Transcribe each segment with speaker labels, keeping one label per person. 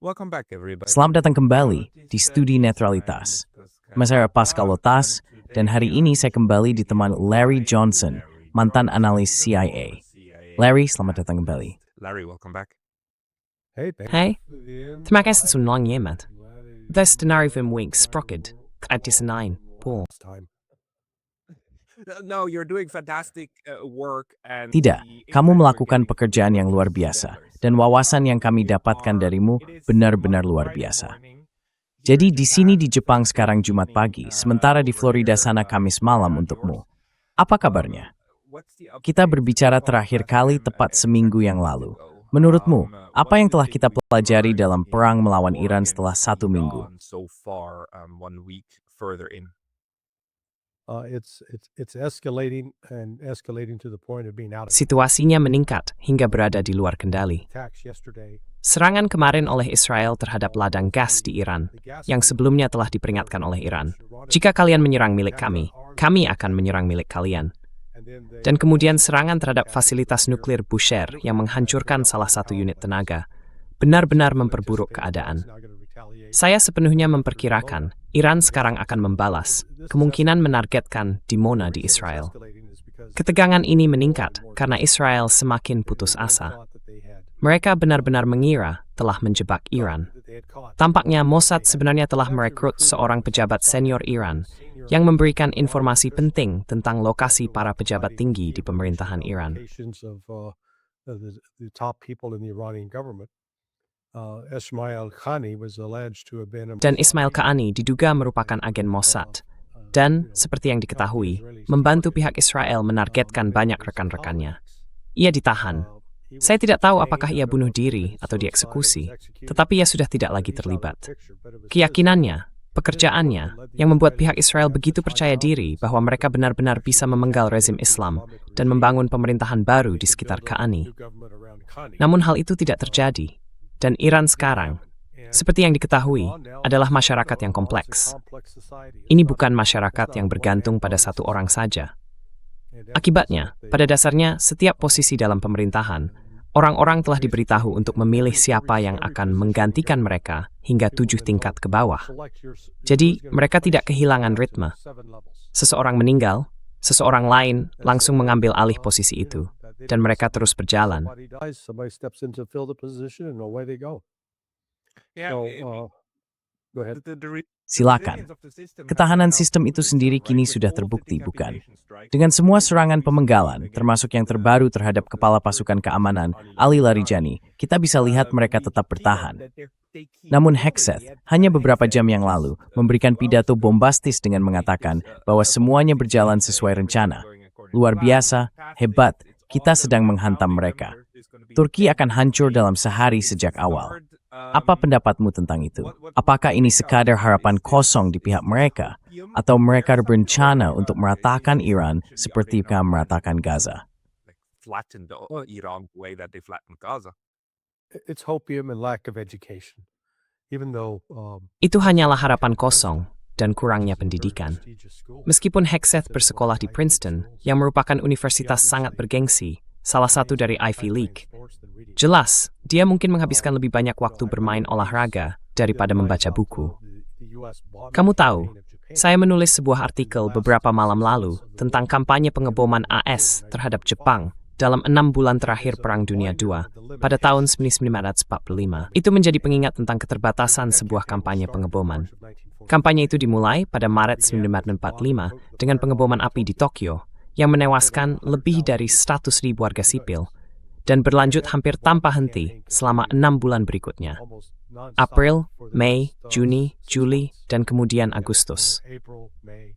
Speaker 1: Welcome back, everybody.
Speaker 2: Selamat datang kembali di Studi Netralitas. Saya Pascal Lotas, dan hari ini saya kembali ditemani Larry Johnson, mantan analis CIA. Larry, selamat datang kembali.
Speaker 1: Larry, welcome back.
Speaker 3: Hej, terima kasih så länge med. This denari film week sprocket, kredisenain, på.
Speaker 1: No, you're doing fantastic work. And
Speaker 2: Tidak, kamu melakukan pekerjaan yang luar biasa, dan wawasan yang kami dapatkan darimu benar-benar luar biasa. Jadi di sini di Jepang sekarang Jumat pagi, sementara di Florida sana Kamis malam untukmu. Apa kabarnya? Kita berbicara terakhir kali tepat seminggu yang lalu. Menurutmu, apa yang telah kita pelajari dalam perang melawan Iran setelah 1 minggu?
Speaker 3: Situasinya meningkat hingga berada di luar kendali. Serangan kemarin oleh Israel terhadap ladang gas di Iran, yang sebelumnya telah diperingatkan oleh Iran. Jika kalian menyerang milik kami akan menyerang milik kalian. Dan kemudian serangan terhadap fasilitas nuklir Bushehr yang menghancurkan salah satu unit tenaga, benar-benar memperburuk keadaan. Saya sepenuhnya memperkirakan Iran sekarang akan membalas, kemungkinan menargetkan Dimona di Israel. Ketegangan ini meningkat karena Israel semakin putus asa. Mereka benar-benar mengira telah menjebak Iran. Tampaknya Mossad sebenarnya telah merekrut seorang pejabat senior Iran yang memberikan informasi penting tentang lokasi para pejabat tinggi di pemerintahan Iran. Dan Ismail Qaani diduga merupakan agen Mossad. Dan, seperti yang diketahui, membantu pihak Israel menargetkan banyak rekan-rekannya. Ia ditahan. Saya tidak tahu apakah ia bunuh diri atau dieksekusi, tetapi ia sudah tidak lagi terlibat. Keyakinannya, pekerjaannya, yang membuat pihak Israel begitu percaya diri bahwa mereka benar-benar bisa memenggal rezim Islam dan membangun pemerintahan baru di sekitar Qaani. Namun hal itu tidak terjadi, dan Iran sekarang, seperti yang diketahui, adalah masyarakat yang kompleks. Ini bukan masyarakat yang bergantung pada satu orang saja. Akibatnya, pada dasarnya, setiap posisi dalam pemerintahan, orang-orang telah diberitahu untuk memilih siapa yang akan menggantikan mereka hingga 7 tingkat ke bawah. Jadi, mereka tidak kehilangan ritme. Seseorang meninggal, seseorang lain langsung mengambil alih posisi itu, dan mereka terus berjalan.
Speaker 2: Silakan. Ketahanan sistem itu sendiri kini sudah terbukti, bukan? Dengan semua serangan pemenggalan, termasuk yang terbaru terhadap Kepala Pasukan Keamanan, Ali Larijani, kita bisa lihat mereka tetap bertahan. Namun Hegseth, hanya beberapa jam yang lalu, memberikan pidato bombastis dengan mengatakan bahwa semuanya berjalan sesuai rencana. Luar biasa, hebat, kita sedang menghantam mereka. Turki akan hancur dalam sehari sejak awal. Apa pendapatmu tentang itu? Apakah ini sekadar harapan kosong di pihak mereka? Atau mereka berencana untuk meratakan Iran seperti meratakan Gaza?
Speaker 3: Itu hanyalah harapan kosong dan kurangnya pendidikan. Meskipun Hegseth bersekolah di Princeton, yang merupakan universitas sangat bergengsi, salah satu dari Ivy League, jelas, dia mungkin menghabiskan lebih banyak waktu bermain olahraga daripada membaca buku. Kamu tahu, saya menulis sebuah artikel beberapa malam lalu tentang kampanye pengeboman AS terhadap Jepang dalam 6 bulan terakhir Perang Dunia II pada tahun 1945. Itu menjadi pengingat tentang keterbatasan sebuah kampanye pengeboman. Kampanye itu dimulai pada Maret 1945 dengan pengeboman api di Tokyo yang menewaskan lebih dari 100.000 warga sipil dan berlanjut hampir tanpa henti selama 6 bulan berikutnya. April, Mei, Juni, Juli, dan kemudian Agustus.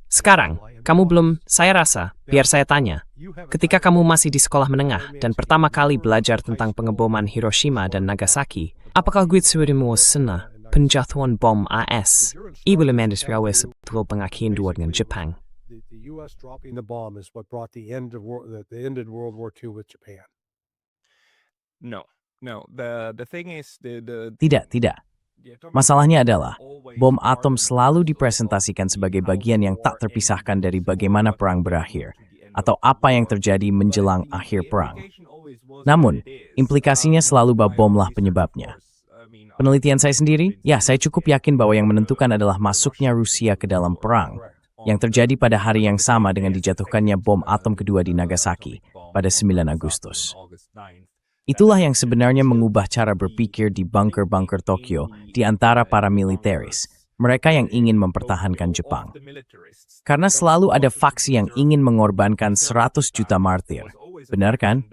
Speaker 3: Sekarang, kamu belum, saya rasa, biar saya tanya, ketika kamu masih di sekolah menengah dan pertama kali belajar tentang pengeboman Hiroshima dan Nagasaki, apakah guitsudimu sana penjatuhan bom AS, ibu lemendis rawe sebetul pengakian dua dengan Jepang?
Speaker 4: The U.S. dropping the bomb is what brought the end of World War II with Japan.
Speaker 1: No. The thing is
Speaker 2: Tidak. Masalahnya adalah, bom atom selalu dipresentasikan sebagai bagian yang tak terpisahkan dari bagaimana perang berakhir, atau apa yang terjadi menjelang akhir perang. Namun, implikasinya selalu bahwa bomlah penyebabnya. Penelitian saya sendiri, ya saya cukup yakin bahwa yang menentukan adalah masuknya Rusia ke dalam perang, yang terjadi pada hari yang sama dengan dijatuhkannya bom atom kedua di Nagasaki pada 9 Agustus. Itulah yang sebenarnya mengubah cara berpikir di bunker-bunker Tokyo di antara para militeris, mereka yang ingin mempertahankan Jepang. Karena selalu ada faksi yang ingin mengorbankan 100 juta martir. Benar kan?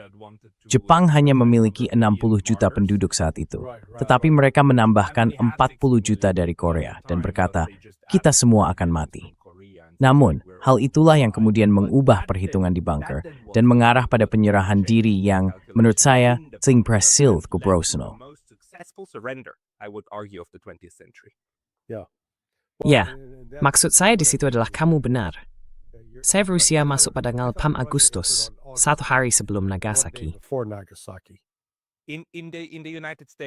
Speaker 2: Jepang hanya memiliki 60 juta penduduk saat itu, tetapi mereka menambahkan 40 juta dari Korea dan berkata, kita semua akan mati. Namun, hal itulah yang kemudian mengubah perhitungan di bunker dan mengarah pada penyerahan diri yang, menurut saya, tingpresil kubrosono.
Speaker 3: Ya, maksud saya di situ adalah kamu benar. Saya Rusia masuk pada tanggal 6 Agustus, 1 hari sebelum Nagasaki.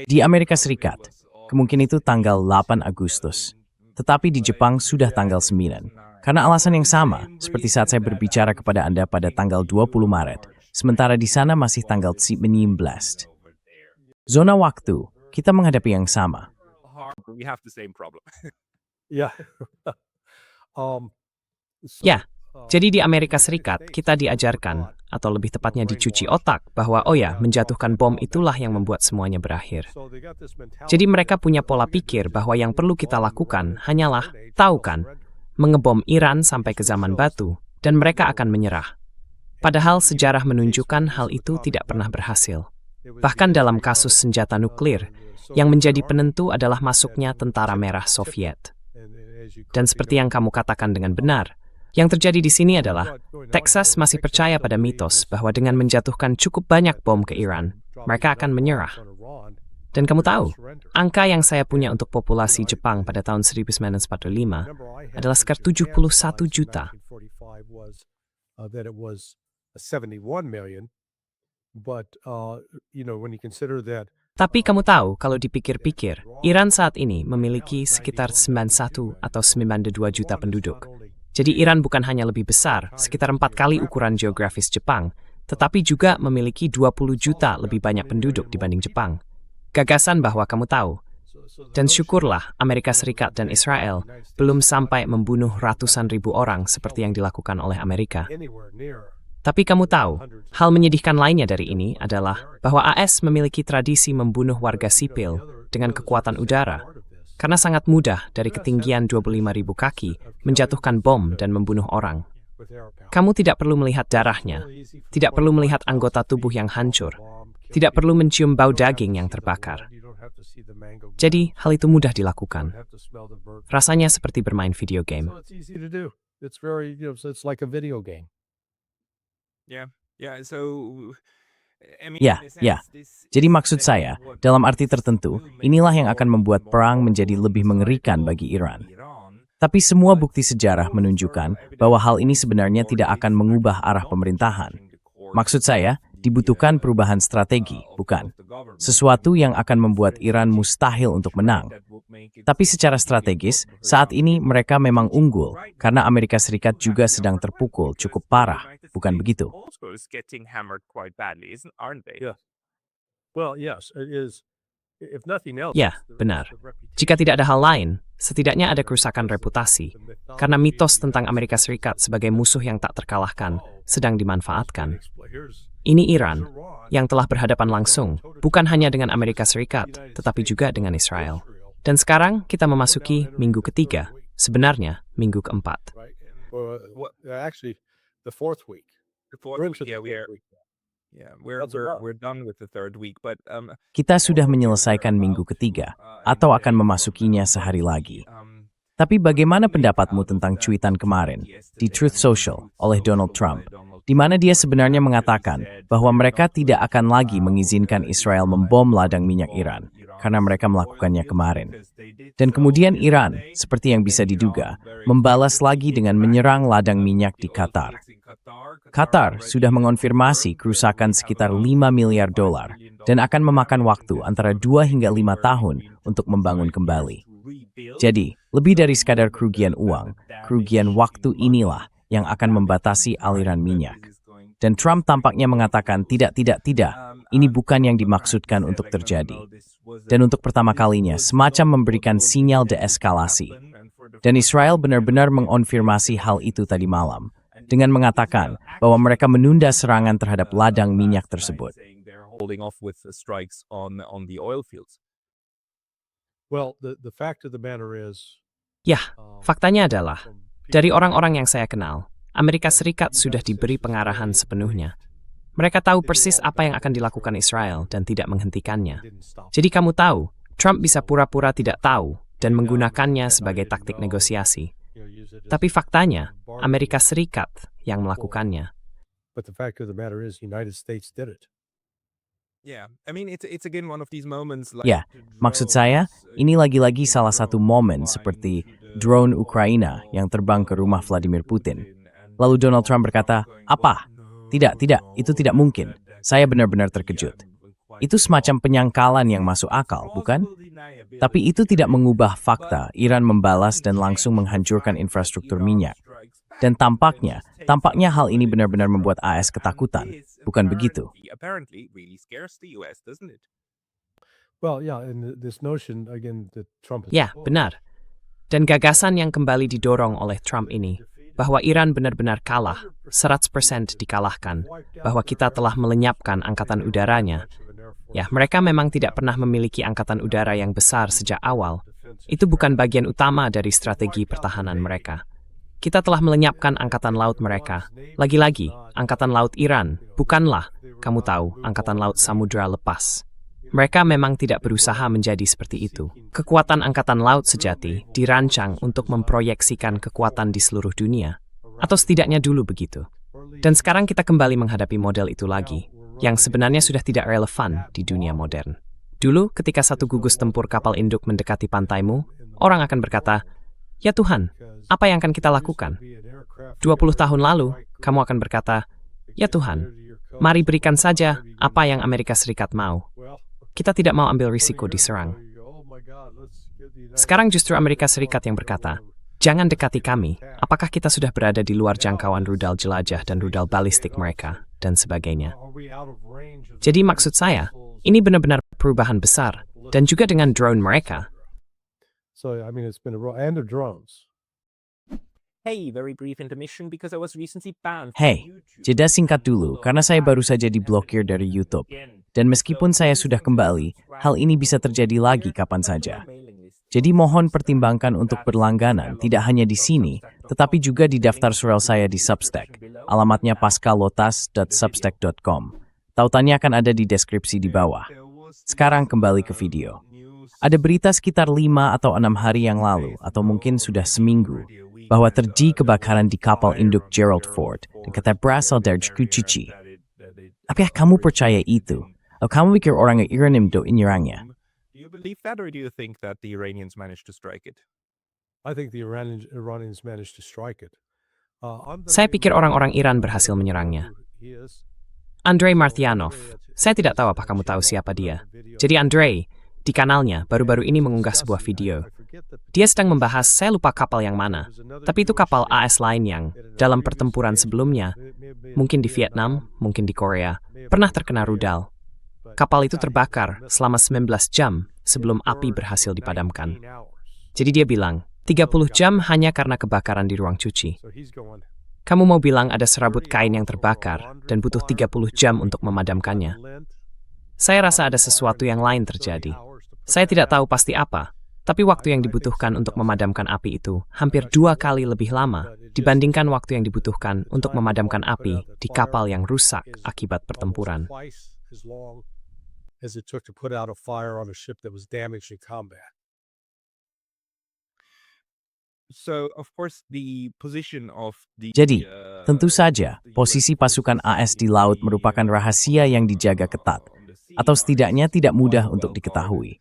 Speaker 2: Di Amerika Serikat, kemungkinan itu tanggal 8 Agustus. Tetapi di Jepang sudah tanggal 9. Karena alasan yang sama, seperti saat saya berbicara kepada Anda pada tanggal 20 Maret, sementara di sana masih tanggal 19. Zona waktu, kita menghadapi yang sama.
Speaker 3: Ya, jadi di Amerika Serikat kita diajarkan, atau lebih tepatnya dicuci otak, bahwa menjatuhkan bom itulah yang membuat semuanya berakhir. Jadi mereka punya pola pikir bahwa yang perlu kita lakukan hanyalah, tahu kan, mengebom Iran sampai ke zaman batu, dan mereka akan menyerah. Padahal sejarah menunjukkan hal itu tidak pernah berhasil. Bahkan dalam kasus senjata nuklir, yang menjadi penentu adalah masuknya tentara merah Soviet. Dan seperti yang kamu katakan dengan benar, yang terjadi di sini adalah, Texas masih percaya pada mitos bahwa dengan menjatuhkan cukup banyak bom ke Iran, mereka akan menyerah. Dan kamu tahu, angka yang saya punya untuk populasi Jepang pada tahun 1945 adalah sekitar 71 juta. Tapi kamu tahu, kalau dipikir-pikir, Iran saat ini memiliki sekitar 91 atau 92 juta penduduk. Jadi Iran bukan hanya lebih besar, sekitar 4 kali ukuran geografis Jepang, tetapi juga memiliki 20 juta lebih banyak penduduk dibanding Jepang. Gagasan bahwa kamu tahu. Dan syukurlah Amerika Serikat dan Israel belum sampai membunuh ratusan ribu orang seperti yang dilakukan oleh Amerika. Tapi kamu tahu, hal menyedihkan lainnya dari ini adalah bahwa AS memiliki tradisi membunuh warga sipil dengan kekuatan udara, karena sangat mudah dari ketinggian 25.000 kaki menjatuhkan bom dan membunuh orang. Kamu tidak perlu melihat darahnya, tidak perlu melihat anggota tubuh yang hancur, tidak perlu mencium bau daging yang terbakar. Jadi, hal itu mudah dilakukan. Rasanya seperti bermain video game.
Speaker 2: Ya. Jadi maksud saya, dalam arti tertentu, inilah yang akan membuat perang menjadi lebih mengerikan bagi Iran. Tapi semua bukti sejarah menunjukkan bahwa hal ini sebenarnya tidak akan mengubah arah pemerintahan. Maksud saya, dibutuhkan perubahan strategi, bukan sesuatu yang akan membuat Iran mustahil untuk menang. Tapi secara strategis, saat ini mereka memang unggul, karena Amerika Serikat juga sedang terpukul cukup parah, bukan begitu?
Speaker 3: Ya, benar. Jika tidak ada hal lain, setidaknya ada kerusakan reputasi, karena mitos tentang Amerika Serikat sebagai musuh yang tak terkalahkan sedang dimanfaatkan. Ini Iran, yang telah berhadapan langsung, bukan hanya dengan Amerika Serikat, tetapi juga dengan Israel. Dan sekarang kita memasuki minggu ketiga, sebenarnya minggu keempat.
Speaker 2: Kita sudah menyelesaikan minggu ketiga, atau akan memasukinya sehari lagi. Tapi bagaimana pendapatmu tentang cuitan kemarin di Truth Social oleh Donald Trump, di mana dia sebenarnya mengatakan bahwa mereka tidak akan lagi mengizinkan Israel membom ladang minyak Iran, karena mereka melakukannya kemarin. Dan kemudian Iran, seperti yang bisa diduga, membalas lagi dengan menyerang ladang minyak di Qatar. Qatar sudah mengonfirmasi kerusakan sekitar 5 miliar dolar dan akan memakan waktu antara 2 hingga 5 tahun untuk membangun kembali. Jadi, lebih dari sekadar kerugian uang, kerugian waktu inilah yang akan membatasi aliran minyak. Dan Trump tampaknya mengatakan tidak, ini bukan yang dimaksudkan untuk terjadi. dan untuk pertama kalinya semacam memberikan sinyal deeskalasi. Dan Israel benar-benar mengonfirmasi hal itu tadi malam dengan mengatakan bahwa mereka menunda serangan terhadap ladang minyak tersebut.
Speaker 1: Holding off with strikes on the oil fields.
Speaker 4: Well, the fact of the matter is,
Speaker 3: Yah, faktanya adalah, dari orang-orang yang saya kenal, Amerika Serikat sudah diberi pengarahan sepenuhnya. Mereka tahu persis apa yang akan dilakukan Israel dan tidak menghentikannya. Jadi kamu tahu, Trump bisa pura-pura tidak tahu dan menggunakannya sebagai taktik negosiasi. Tapi faktanya, Amerika Serikat yang melakukannya.
Speaker 4: but the fact of the matter is, the United States did it.
Speaker 1: Yeah, I mean it's again one of these moments like
Speaker 2: Ya, maksud saya, ini lagi-lagi salah satu momen seperti drone Ukraina yang terbang ke rumah Vladimir Putin. Lalu Donald Trump berkata, "Apa? Tidak, itu tidak mungkin. Saya benar-benar terkejut." Itu semacam penyangkalan yang masuk akal, bukan? Tapi itu tidak mengubah fakta Iran membalas dan langsung menghancurkan infrastruktur minyak. Dan tampaknya hal ini benar-benar membuat AS ketakutan, bukan begitu?
Speaker 4: Well, yeah, and this notion again that Trump has
Speaker 3: Ya, benar. Dan gagasan yang kembali didorong oleh Trump ini, bahwa Iran benar-benar kalah, 100% dikalahkan, bahwa kita telah melenyapkan angkatan udaranya. Ya, mereka memang tidak pernah memiliki angkatan udara yang besar sejak awal. Itu bukan bagian utama dari strategi pertahanan mereka. Kita telah melenyapkan angkatan laut mereka. Lagi-lagi, angkatan laut Iran bukanlah, kamu tahu, angkatan laut samudra lepas. Mereka memang tidak berusaha menjadi seperti itu. Kekuatan angkatan laut sejati dirancang untuk memproyeksikan kekuatan di seluruh dunia. Atau setidaknya dulu begitu. Dan sekarang kita kembali menghadapi model itu lagi, yang sebenarnya sudah tidak relevan di dunia modern. Dulu, ketika satu gugus tempur kapal induk mendekati pantaimu, orang akan berkata, "Ya Tuhan, apa yang akan kita lakukan?" 20 tahun lalu, kamu akan berkata, "Ya Tuhan, mari berikan saja apa yang Amerika Serikat mau." Kita tidak mau ambil risiko diserang. Sekarang justru Amerika Serikat yang berkata, "Jangan dekati kami, apakah kita sudah berada di luar jangkauan rudal jelajah dan rudal balistik mereka, dan sebagainya." Jadi maksud saya, ini benar-benar perubahan besar, dan juga dengan drone mereka.
Speaker 4: So I mean, it's been and the drones.
Speaker 1: Hey, very brief intermission because I was recently banned.
Speaker 2: Hei, jeda singkat dulu karena saya baru saja diblokir dari YouTube. Dan meskipun saya sudah kembali, hal ini bisa terjadi lagi kapan saja. Jadi mohon pertimbangkan untuk berlangganan tidak hanya di sini, tetapi juga di daftar surel saya di Substack. Alamatnya pascalotas.substack.com. Tautannya akan ada di deskripsi di bawah. Sekarang kembali ke video. Ada berita sekitar 5 atau 6 hari yang lalu, atau mungkin sudah seminggu, bahwa terjadi kebakaran di kapal induk Gerald Ford dan kata berasal dari Kuchichi. Apakah kamu percaya itu? Atau kamu pikir orang Iran itu menyerangnya?
Speaker 1: Do you believe that, or do you think that the Iranians managed to strike it?
Speaker 4: I think the Iranians managed to strike it.
Speaker 3: Saya pikir orang-orang Iran berhasil menyerangnya. Andrei Martyanov. Saya tidak tahu apakah kamu tahu siapa dia. Jadi Andrei, di kanalnya, baru-baru ini mengunggah sebuah video. Dia sedang membahas, saya lupa kapal yang mana, tapi itu kapal AS lain yang, dalam pertempuran sebelumnya, mungkin di Vietnam, mungkin di Korea, pernah terkena rudal. Kapal itu terbakar selama 19 jam sebelum api berhasil dipadamkan. Jadi dia bilang, 30 jam hanya karena kebakaran di ruang cuci. Kamu mau bilang ada serabut kain yang terbakar dan butuh 30 jam untuk memadamkannya? Saya rasa ada sesuatu yang lain terjadi. Saya tidak tahu pasti apa, tapi waktu yang dibutuhkan untuk memadamkan api itu hampir 2 kali lebih lama dibandingkan waktu yang dibutuhkan untuk memadamkan api di kapal yang rusak akibat pertempuran.
Speaker 4: As it took to put out a fire on a ship that was damaged in combat.
Speaker 1: So, of course, the position of the
Speaker 2: Jadi, tentu saja, posisi pasukan AS di laut merupakan rahasia yang dijaga ketat, atau setidaknya tidak mudah untuk diketahui.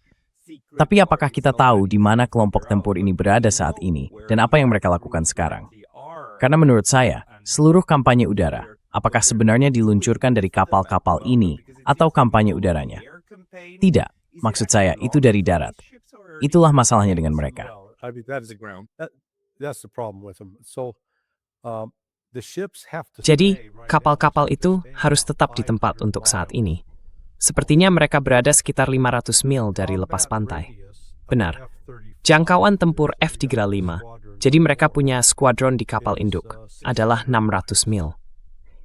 Speaker 2: Tapi apakah kita tahu di mana kelompok tempur ini berada saat ini, dan apa yang mereka lakukan sekarang? Karena menurut saya, seluruh kampanye udara, apakah sebenarnya diluncurkan dari kapal-kapal ini, atau kampanye udaranya? Tidak, maksud saya itu dari darat. Itulah masalahnya dengan mereka.
Speaker 4: I mean, that's the problem with them. So, the ships have to
Speaker 3: Jadi, kapal-kapal itu harus tetap di tempat untuk saat ini. Sepertinya mereka berada sekitar 500 mil dari lepas pantai. Benar. Jangkauan tempur F-35, jadi mereka punya skuadron di kapal induk, adalah 600 mil.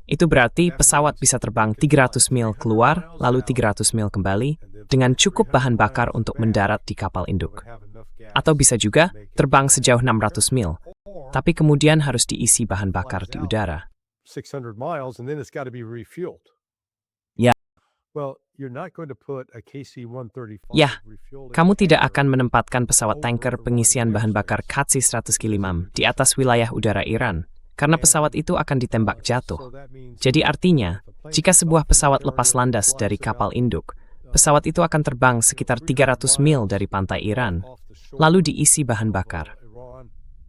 Speaker 3: Itu berarti pesawat bisa terbang 300 mil keluar, lalu 300 mil kembali, dengan cukup bahan bakar untuk mendarat di kapal induk. Atau bisa juga terbang sejauh 600 mil, tapi kemudian harus diisi bahan bakar di udara.
Speaker 4: 600 miles and then it's got to be refueled.
Speaker 2: Ya.
Speaker 4: Well, you're not going to put a KC-135
Speaker 3: Ya,
Speaker 4: refueled
Speaker 3: kamu tidak akan menempatkan pesawat tanker pengisian bahan bakar KC-100 di atas wilayah udara Iran, karena pesawat itu akan ditembak jatuh. Jadi artinya, jika sebuah pesawat lepas landas dari kapal induk, pesawat itu akan terbang sekitar 300 mil dari pantai Iran, lalu diisi bahan bakar.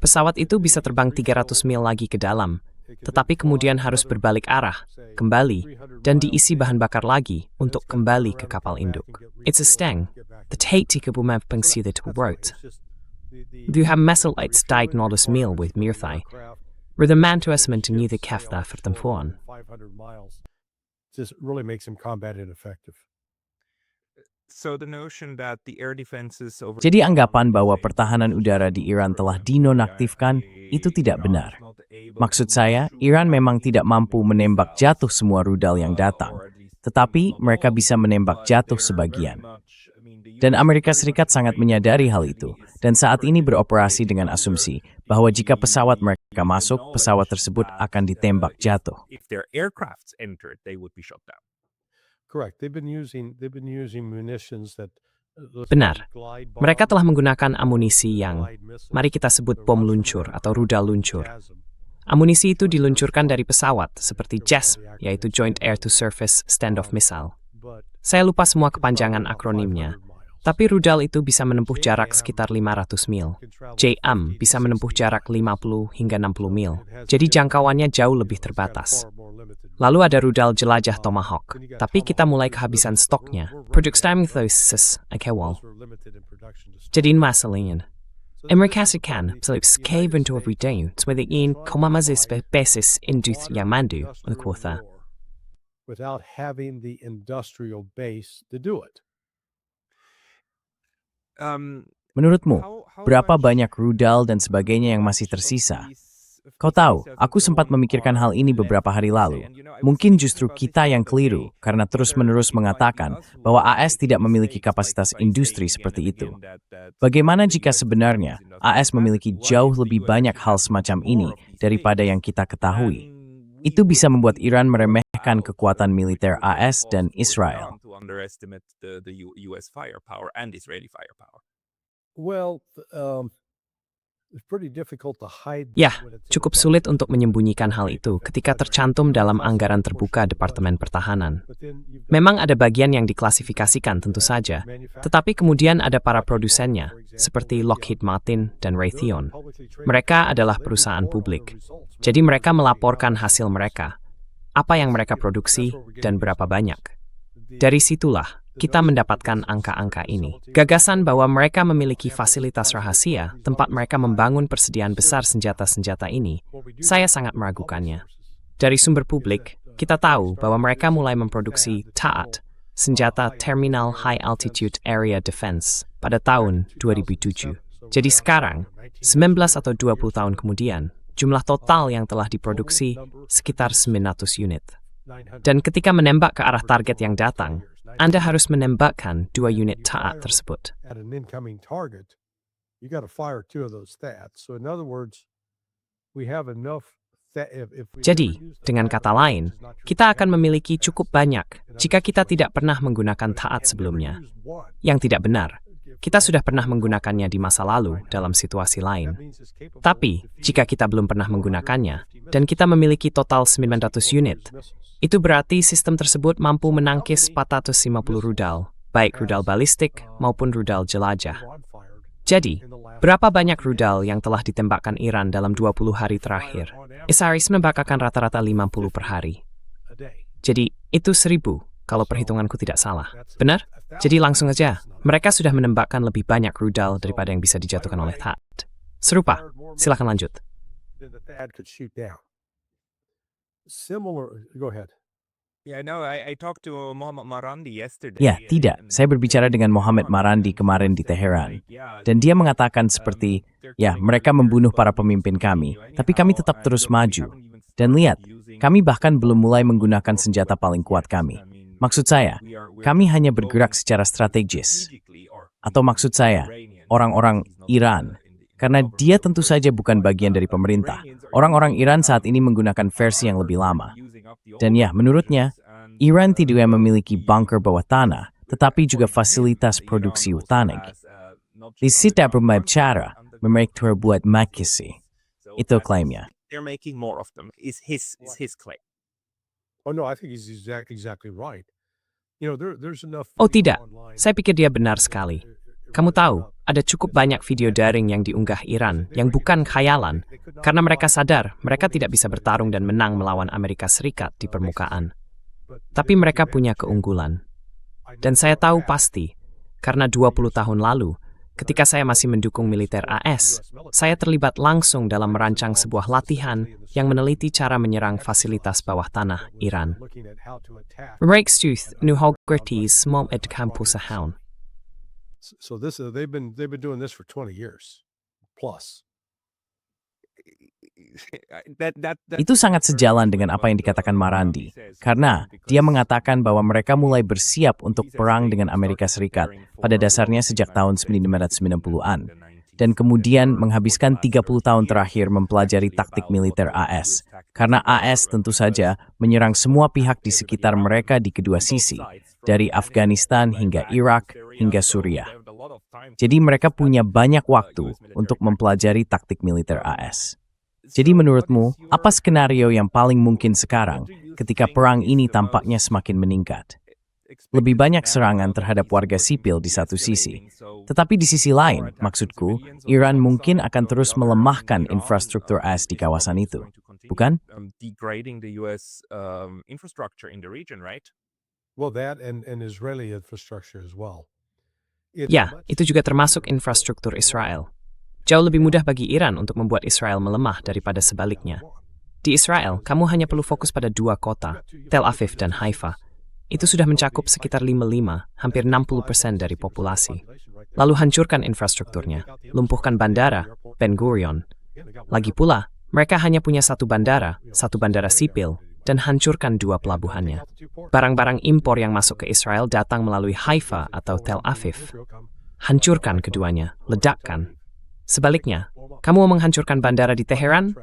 Speaker 3: Pesawat itu bisa terbang 300 mil lagi ke dalam, tetapi kemudian harus berbalik arah, kembali, dan diisi bahan bakar lagi untuk kembali ke kapal induk. It's a stang. The Tate Kabumab Pengsidet wrote. Du har messelits diagnosis meal with Mirthai. Where the man to esmond to neither kafta for them phone.
Speaker 4: 500 miles. Just really makes them combat ineffective.
Speaker 1: So the notion that the air defenses over
Speaker 2: Jadi anggapan bahwa pertahanan udara di Iran telah dinonaktifkan itu tidak benar. Maksud saya, Iran memang tidak mampu menembak jatuh semua rudal yang datang, tetapi mereka bisa menembak jatuh sebagian. Dan Amerika Serikat sangat menyadari hal itu, dan saat ini beroperasi dengan asumsi bahwa jika pesawat mereka masuk, pesawat tersebut akan ditembak jatuh.
Speaker 1: If their aircrafts entered, they would be shot down.
Speaker 4: Correct. They've been using munitions that
Speaker 3: Benar. Mereka telah menggunakan amunisi yang, mari kita sebut bom luncur atau rudal luncur. Amunisi itu diluncurkan dari pesawat seperti JASM, yaitu Joint Air-to-Surface Standoff Missile. Saya lupa semua kepanjangan akronimnya, tapi rudal itu bisa menempuh jarak sekitar 500 mil. JAM bisa menempuh jarak 50 hingga 60 mil, jadi jangkauannya jauh lebih terbatas. Lalu ada rudal jelajah Tomahawk, tapi kita mulai kehabisan stoknya. Produkstimithosis akewal. Jadi masalahnya. Amerika Serikat selalu skave into every day, sebagai ingin komamazis basis industri yang mandu, kuota.
Speaker 4: without having the industrial base to do it.
Speaker 2: Menurutmu, berapa banyak rudal dan sebagainya yang masih tersisa? Kau tahu, aku sempat memikirkan hal ini beberapa hari lalu. Mungkin justru kita yang keliru karena terus-menerus mengatakan bahwa AS tidak memiliki kapasitas industri seperti itu. Bagaimana jika sebenarnya AS memiliki jauh lebih banyak hal semacam ini daripada yang kita ketahui? Itu bisa membuat Iran meremehkan kekuatan militer AS dan Israel.
Speaker 4: Well, it's pretty difficult to hide.
Speaker 3: Ya, cukup sulit untuk menyembunyikan hal itu ketika tercantum dalam anggaran terbuka Departemen Pertahanan. Memang ada bagian yang diklasifikasikan tentu saja, tetapi kemudian ada para produsennya, seperti Lockheed Martin dan Raytheon. Mereka adalah perusahaan publik, jadi mereka melaporkan hasil mereka, apa yang mereka produksi dan berapa banyak. Dari situlah kita mendapatkan angka-angka ini. Gagasan bahwa mereka memiliki fasilitas rahasia, tempat mereka membangun persediaan besar senjata-senjata ini, saya sangat meragukannya. Dari sumber publik, kita tahu bahwa mereka mulai memproduksi TAAT, senjata Terminal High Altitude Area Defense, pada tahun 2007. Jadi sekarang, 19 atau 20 tahun kemudian, jumlah total yang telah diproduksi sekitar 900 unit. Dan ketika menembak ke arah target yang datang, Anda harus menembakkan 2 unit TAAT tersebut.
Speaker 4: At an incoming target, you got to fire 2 of those THAADs. So in other words, we have enough.
Speaker 3: Jadi, dengan kata lain, kita akan memiliki cukup banyak jika kita tidak pernah menggunakan TAAT sebelumnya. Yang tidak benar, kita sudah pernah menggunakannya di masa lalu dalam situasi lain. Tapi, jika kita belum pernah menggunakannya, dan kita memiliki total 900 unit, itu berarti sistem tersebut mampu menangkis 450 rudal, baik rudal balistik maupun rudal jelajah. Jadi, berapa banyak rudal yang telah ditembakkan Iran dalam 20 hari terakhir? Israel menembakkan rata-rata 50 per hari. Jadi, itu 1000, kalau perhitunganku tidak salah. Benar? Jadi langsung aja, mereka sudah menembakkan lebih banyak rudal daripada yang bisa dijatuhkan oleh THAAD. Serupa, silakan lanjut.
Speaker 4: Then the THAAD could shoot down. Similar, go ahead.
Speaker 2: Ya, tidak. Saya berbicara dengan Mohamed Marandi kemarin di Teheran. Dan dia mengatakan seperti, ya, mereka membunuh para pemimpin kami, tapi kami tetap terus maju. Dan lihat, kami bahkan belum mulai menggunakan senjata paling kuat kami. Maksud saya, kami hanya bergerak secara strategis. Atau maksud saya, orang-orang Iran. Karena dia tentu saja bukan bagian dari pemerintah. Orang-orang Iran saat ini menggunakan versi yang lebih lama. Dan ya, menurutnya, Iran tidak hanya memiliki bunker bawah tanah, tetapi juga fasilitas produksi utanig. Di situ berbicara, mereka terbuat makisi. Itu klaimnya.
Speaker 4: Oh no, I think he's exactly right. There's enough.
Speaker 3: Oh tidak, saya pikir dia benar sekali. Kamu tahu, ada cukup banyak video daring yang diunggah Iran yang bukan khayalan, karena mereka sadar mereka tidak bisa bertarung dan menang melawan Amerika Serikat di permukaan. Tapi mereka punya keunggulan. Dan saya tahu pasti, karena 20 tahun lalu, ketika saya masih mendukung militer AS, saya terlibat langsung dalam merancang sebuah latihan yang meneliti cara menyerang fasilitas bawah tanah Iran. Rijkstuth nu Hoggerties mom et kampusahaun.
Speaker 4: So they've been doing this for 20 years plus.
Speaker 2: Itu sangat sejalan dengan apa yang dikatakan Marandi, karena dia mengatakan bahwa mereka mulai bersiap untuk perang dengan Amerika Serikat pada dasarnya sejak tahun 1990-an, dan kemudian menghabiskan 30 tahun terakhir mempelajari taktik militer AS, karena AS tentu saja menyerang semua pihak di sekitar mereka di kedua sisi, dari Afghanistan hingga Irak hingga Suriah. Jadi mereka punya banyak waktu untuk mempelajari taktik militer AS. Jadi menurutmu, apa skenario yang paling mungkin sekarang ketika perang ini tampaknya semakin meningkat? Lebih banyak serangan terhadap warga sipil di satu sisi. Tetapi di sisi lain, maksudku, Iran mungkin akan terus melemahkan infrastruktur AS di kawasan itu. Bukan?
Speaker 4: Well, that and Israeli infrastructure as well.
Speaker 3: Ya, itu juga termasuk infrastruktur Israel. Jauh lebih mudah bagi Iran untuk membuat Israel melemah daripada sebaliknya. Di Israel, kamu hanya perlu fokus pada 2 kota, Tel Aviv dan Haifa. Itu sudah mencakup sekitar 55, hampir 60% dari populasi. Lalu hancurkan infrastrukturnya, lumpuhkan bandara, Ben Gurion. Lagi pula, mereka hanya punya satu bandara sipil, dan hancurkan 2 pelabuhannya. Barang-barang impor yang masuk ke Israel datang melalui Haifa atau Tel Aviv. Hancurkan keduanya, ledakkan. Sebaliknya, kamu mau menghancurkan bandara di Teheran?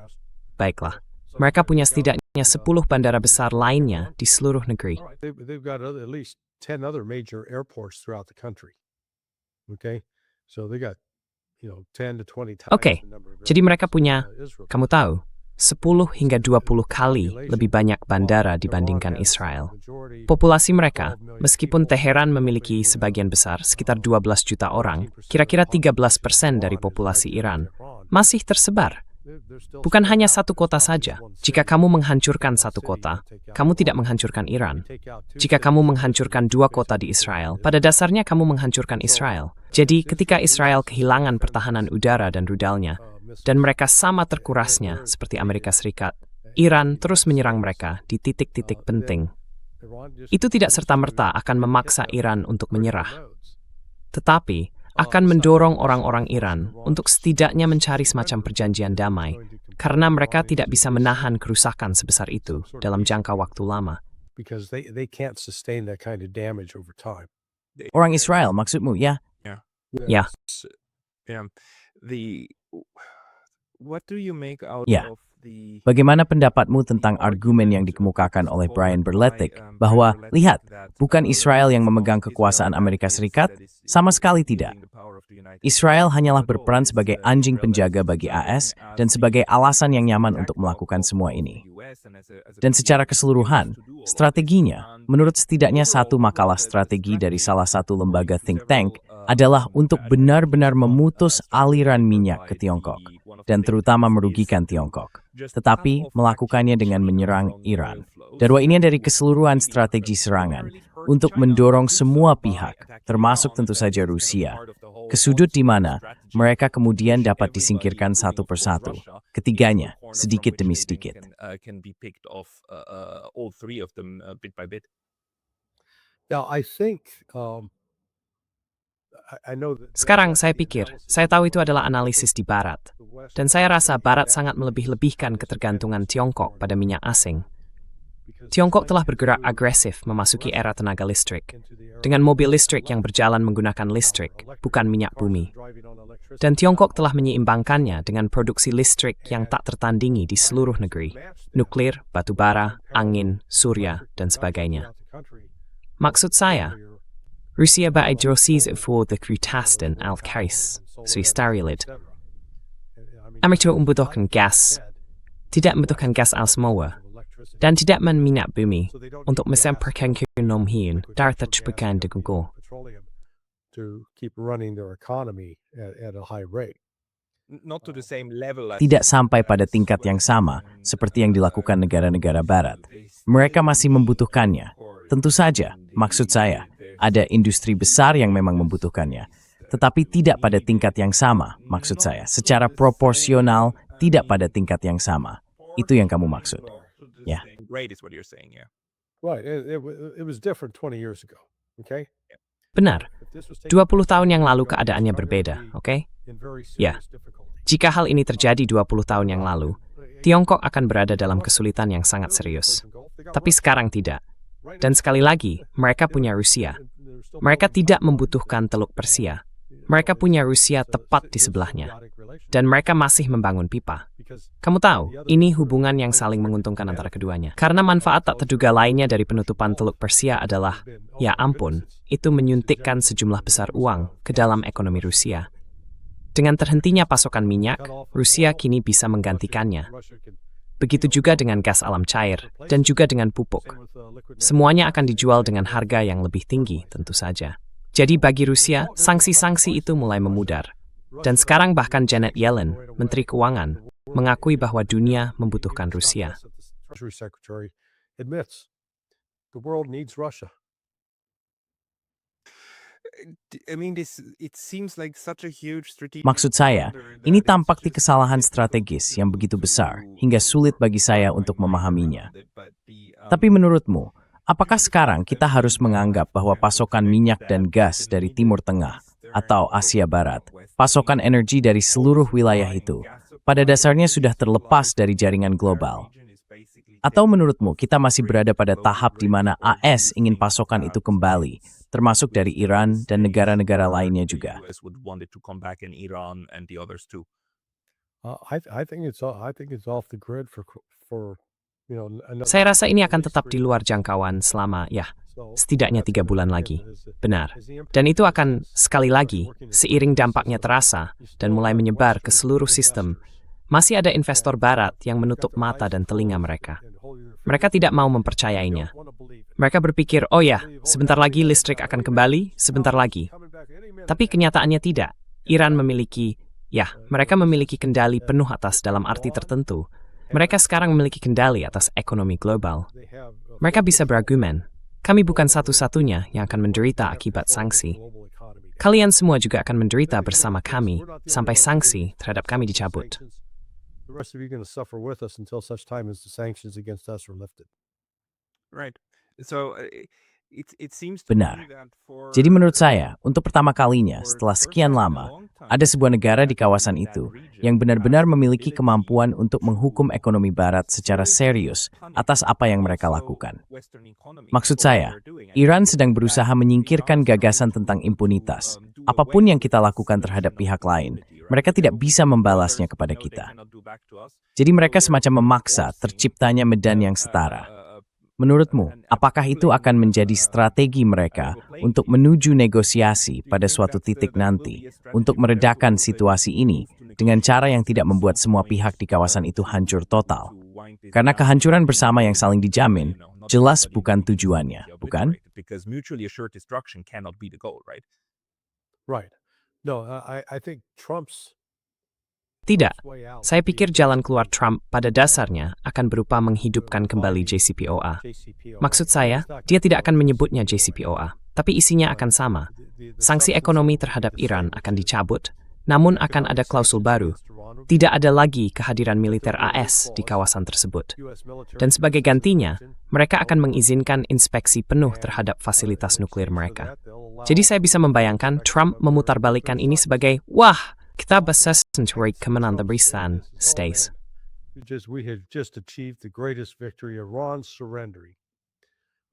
Speaker 3: Baiklah, mereka punya setidaknya 10 bandara besar lainnya di seluruh negeri.
Speaker 4: They've got at least 10 other major airports throughout the country. Okay? So they got 10 to 20 times.
Speaker 3: Oke, jadi mereka punya, kamu tahu, 10 hingga 20 kali lebih banyak bandara dibandingkan Israel. Populasi mereka, meskipun Teheran memiliki sebagian besar, sekitar 12 juta orang, kira-kira 13% dari populasi Iran, masih tersebar. Bukan hanya satu kota saja. Jika kamu menghancurkan satu kota, kamu tidak menghancurkan Iran. Jika kamu menghancurkan 2 kota di Israel, pada dasarnya kamu menghancurkan Israel. Jadi, ketika Israel kehilangan pertahanan udara dan rudalnya, dan mereka sama terkurasnya seperti Amerika Serikat, Iran terus menyerang mereka di titik-titik penting. Itu tidak serta-merta akan memaksa Iran untuk menyerah, tetapi akan mendorong orang-orang Iran untuk setidaknya mencari semacam perjanjian damai, karena mereka tidak bisa menahan kerusakan sebesar itu dalam jangka waktu lama.
Speaker 2: Orang Israel maksudmu, ya?
Speaker 3: Ya.
Speaker 2: Ya. Bagaimana pendapatmu tentang argumen yang dikemukakan oleh Brian Berletic bahwa, lihat, bukan Israel yang memegang kekuasaan Amerika Serikat? Sama sekali tidak. Israel hanyalah berperan sebagai anjing penjaga bagi AS dan sebagai alasan yang nyaman untuk melakukan semua ini. Dan secara keseluruhan, strateginya, menurut setidaknya satu makalah strategi dari salah satu lembaga think tank, adalah untuk benar-benar memutus aliran minyak ke Tiongkok, dan terutama merugikan Tiongkok, tetapi melakukannya dengan menyerang Iran. Darwah ini dari keseluruhan strategi serangan untuk mendorong semua pihak, termasuk tentu saja Rusia, ke sudut di mana mereka kemudian dapat disingkirkan satu persatu. ketiganya, sedikit demi sedikit.
Speaker 4: Now, I think I know that
Speaker 3: Sekarang saya pikir, saya tahu itu adalah analisis di Barat. Dan saya rasa Barat sangat melebih-lebihkan ketergantungan Tiongkok pada minyak asing. Tiongkok telah bergerak agresif memasuki era tenaga listrik, dengan mobil listrik yang berjalan menggunakan listrik, bukan minyak bumi. Dan Tiongkok telah menyeimbangkannya dengan produksi listrik yang tak tertandingi di seluruh negeri, nuklir, batu bara, angin, surya, dan sebagainya. Maksud saya, Rusia beidrosis for the krutasten al-karis, Sri Starilit. Amerika membutuhkan gas, tidak membutuhkan gas al-semua, dan tidak minyak bumi untuk memperkenalkan ekonomi dari tercepakan dengan
Speaker 4: to keep running their economy at a high rate.
Speaker 2: Tidak sampai pada tingkat yang sama seperti yang dilakukan negara-negara Barat. Mereka masih membutuhkannya. Tentu saja, maksud saya, ada industri besar yang memang membutuhkannya. Tetapi tidak pada tingkat yang sama, maksud saya. Secara proporsional, tidak pada tingkat yang sama. Itu yang kamu maksud. Ya.
Speaker 4: Right. It was different 20 years ago. Okay?
Speaker 3: Benar. 20 tahun yang lalu keadaannya berbeda, oke? Ya. Jika hal ini terjadi 20 tahun yang lalu, Tiongkok akan berada dalam kesulitan yang sangat serius. Tapi sekarang tidak. Dan sekali lagi, mereka punya Rusia. Mereka tidak membutuhkan Teluk Persia. Mereka punya Rusia tepat di sebelahnya. Dan mereka masih membangun pipa. Kamu tahu, ini hubungan yang saling menguntungkan antara keduanya. Karena manfaat tak terduga lainnya dari penutupan Teluk Persia adalah, ya ampun, itu menyuntikkan sejumlah besar uang ke dalam ekonomi Rusia. Dengan terhentinya pasokan minyak, Rusia kini bisa menggantikannya. Begitu juga dengan gas alam cair, dan juga dengan pupuk. Semuanya akan dijual dengan harga yang lebih tinggi, tentu saja. Jadi bagi Rusia, sanksi-sanksi itu mulai memudar. Dan sekarang bahkan Janet Yellen, Menteri Keuangan, mengakui bahwa dunia membutuhkan Rusia.
Speaker 2: Maksud saya, ini tampak di kesalahan strategis yang begitu besar, hingga sulit bagi saya untuk memahaminya. Tapi menurutmu, apakah sekarang kita harus menganggap bahwa pasokan minyak dan gas dari Timur Tengah atau Asia Barat, pasokan energi dari seluruh wilayah itu, pada dasarnya sudah terlepas dari jaringan global? Atau menurutmu kita masih berada pada tahap di mana AS ingin pasokan itu kembali, termasuk dari Iran dan negara-negara lainnya juga?
Speaker 3: Saya rasa ini akan tetap di luar jangkauan selama, setidaknya 3 bulan lagi. Benar. Dan itu akan, sekali lagi, seiring dampaknya terasa dan mulai menyebar ke seluruh sistem, masih ada investor Barat yang menutup mata dan telinga mereka. Mereka tidak mau mempercayainya. Mereka berpikir, oh ya, sebentar lagi listrik akan kembali, sebentar lagi. Tapi kenyataannya tidak. Iran memiliki, mereka memiliki kendali penuh atas dalam arti tertentu. Mereka sekarang memiliki kendali atas ekonomi global. Mereka bisa berargumen, kami bukan satu-satunya yang akan menderita akibat sanksi. Kalian semua juga akan menderita bersama kami sampai sanksi terhadap kami dicabut.
Speaker 4: The rest of you are going to suffer with us until such time as the sanctions against us are lifted.
Speaker 1: Right. So it seems to
Speaker 2: Benar.
Speaker 1: me that
Speaker 2: Jadi menurut saya, untuk pertama kalinya setelah sekian lama, ada sebuah negara di kawasan itu yang benar-benar memiliki kemampuan untuk menghukum ekonomi Barat secara serius atas apa yang mereka lakukan. Maksud saya, Iran sedang berusaha menyingkirkan gagasan tentang impunitas. Apapun yang kita lakukan terhadap pihak lain, mereka tidak bisa membalasnya kepada kita. Jadi mereka semacam memaksa terciptanya medan yang setara. Menurutmu, apakah itu akan menjadi strategi mereka untuk menuju negosiasi pada suatu titik nanti untuk meredakan situasi ini dengan cara yang tidak membuat semua pihak di kawasan itu hancur total? Karena kehancuran bersama yang saling dijamin jelas bukan tujuannya, bukan?
Speaker 4: Right. No, I think Trump's
Speaker 3: Tidak. Saya pikir jalan keluar Trump pada dasarnya akan berupa menghidupkan kembali JCPOA. Maksud saya, dia tidak akan menyebutnya JCPOA, tapi isinya akan sama. Sanksi ekonomi terhadap Iran akan dicabut, namun akan ada klausul baru, tidak ada lagi kehadiran militer AS di kawasan tersebut. Dan sebagai gantinya, mereka akan mengizinkan inspeksi penuh terhadap fasilitas nuklir mereka. Jadi saya bisa membayangkan Trump memutarbalikkan ini sebagai, wah, kita berhasil mencuri kemenangan barisan, States.
Speaker 4: We had just achieved the greatest victory. Iran's surrendering,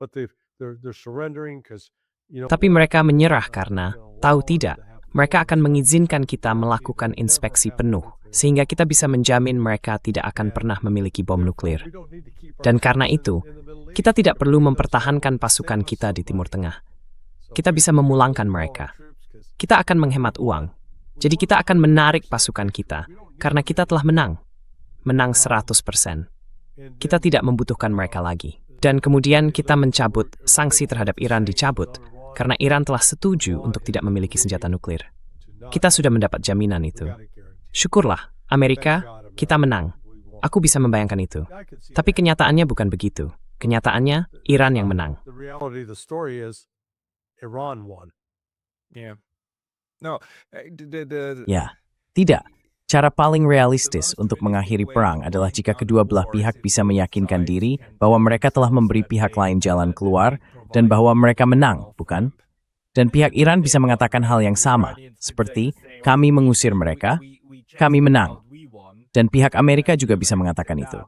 Speaker 4: but they're surrendering because
Speaker 3: Tapi mereka menyerah karena, tahu tidak, mereka akan mengizinkan kita melakukan inspeksi penuh, sehingga kita bisa menjamin mereka tidak akan pernah memiliki bom nuklir. Dan karena itu, kita tidak perlu mempertahankan pasukan kita di Timur Tengah. Kita bisa memulangkan mereka. Kita akan menghemat uang. Jadi kita akan menarik pasukan kita, karena kita telah menang. Menang 100%. Kita tidak membutuhkan mereka lagi. Dan kemudian kita mencabut sanksi terhadap Iran dicabut, karena Iran telah setuju untuk tidak memiliki senjata nuklir. Kita sudah mendapat jaminan itu. Syukurlah, Amerika, kita menang. Aku bisa membayangkan itu. Tapi kenyataannya bukan begitu. Kenyataannya, Iran yang menang.
Speaker 4: the reality of the story is Iran won.
Speaker 1: Yeah. No, the
Speaker 2: Ya, tidak. Cara paling realistis untuk mengakhiri perang adalah jika kedua belah pihak bisa meyakinkan diri bahwa mereka telah memberi pihak lain jalan keluar dan bahwa mereka menang, bukan? Dan pihak Iran bisa mengatakan hal yang sama, seperti kami mengusir mereka, kami menang. Dan pihak Amerika juga bisa mengatakan itu.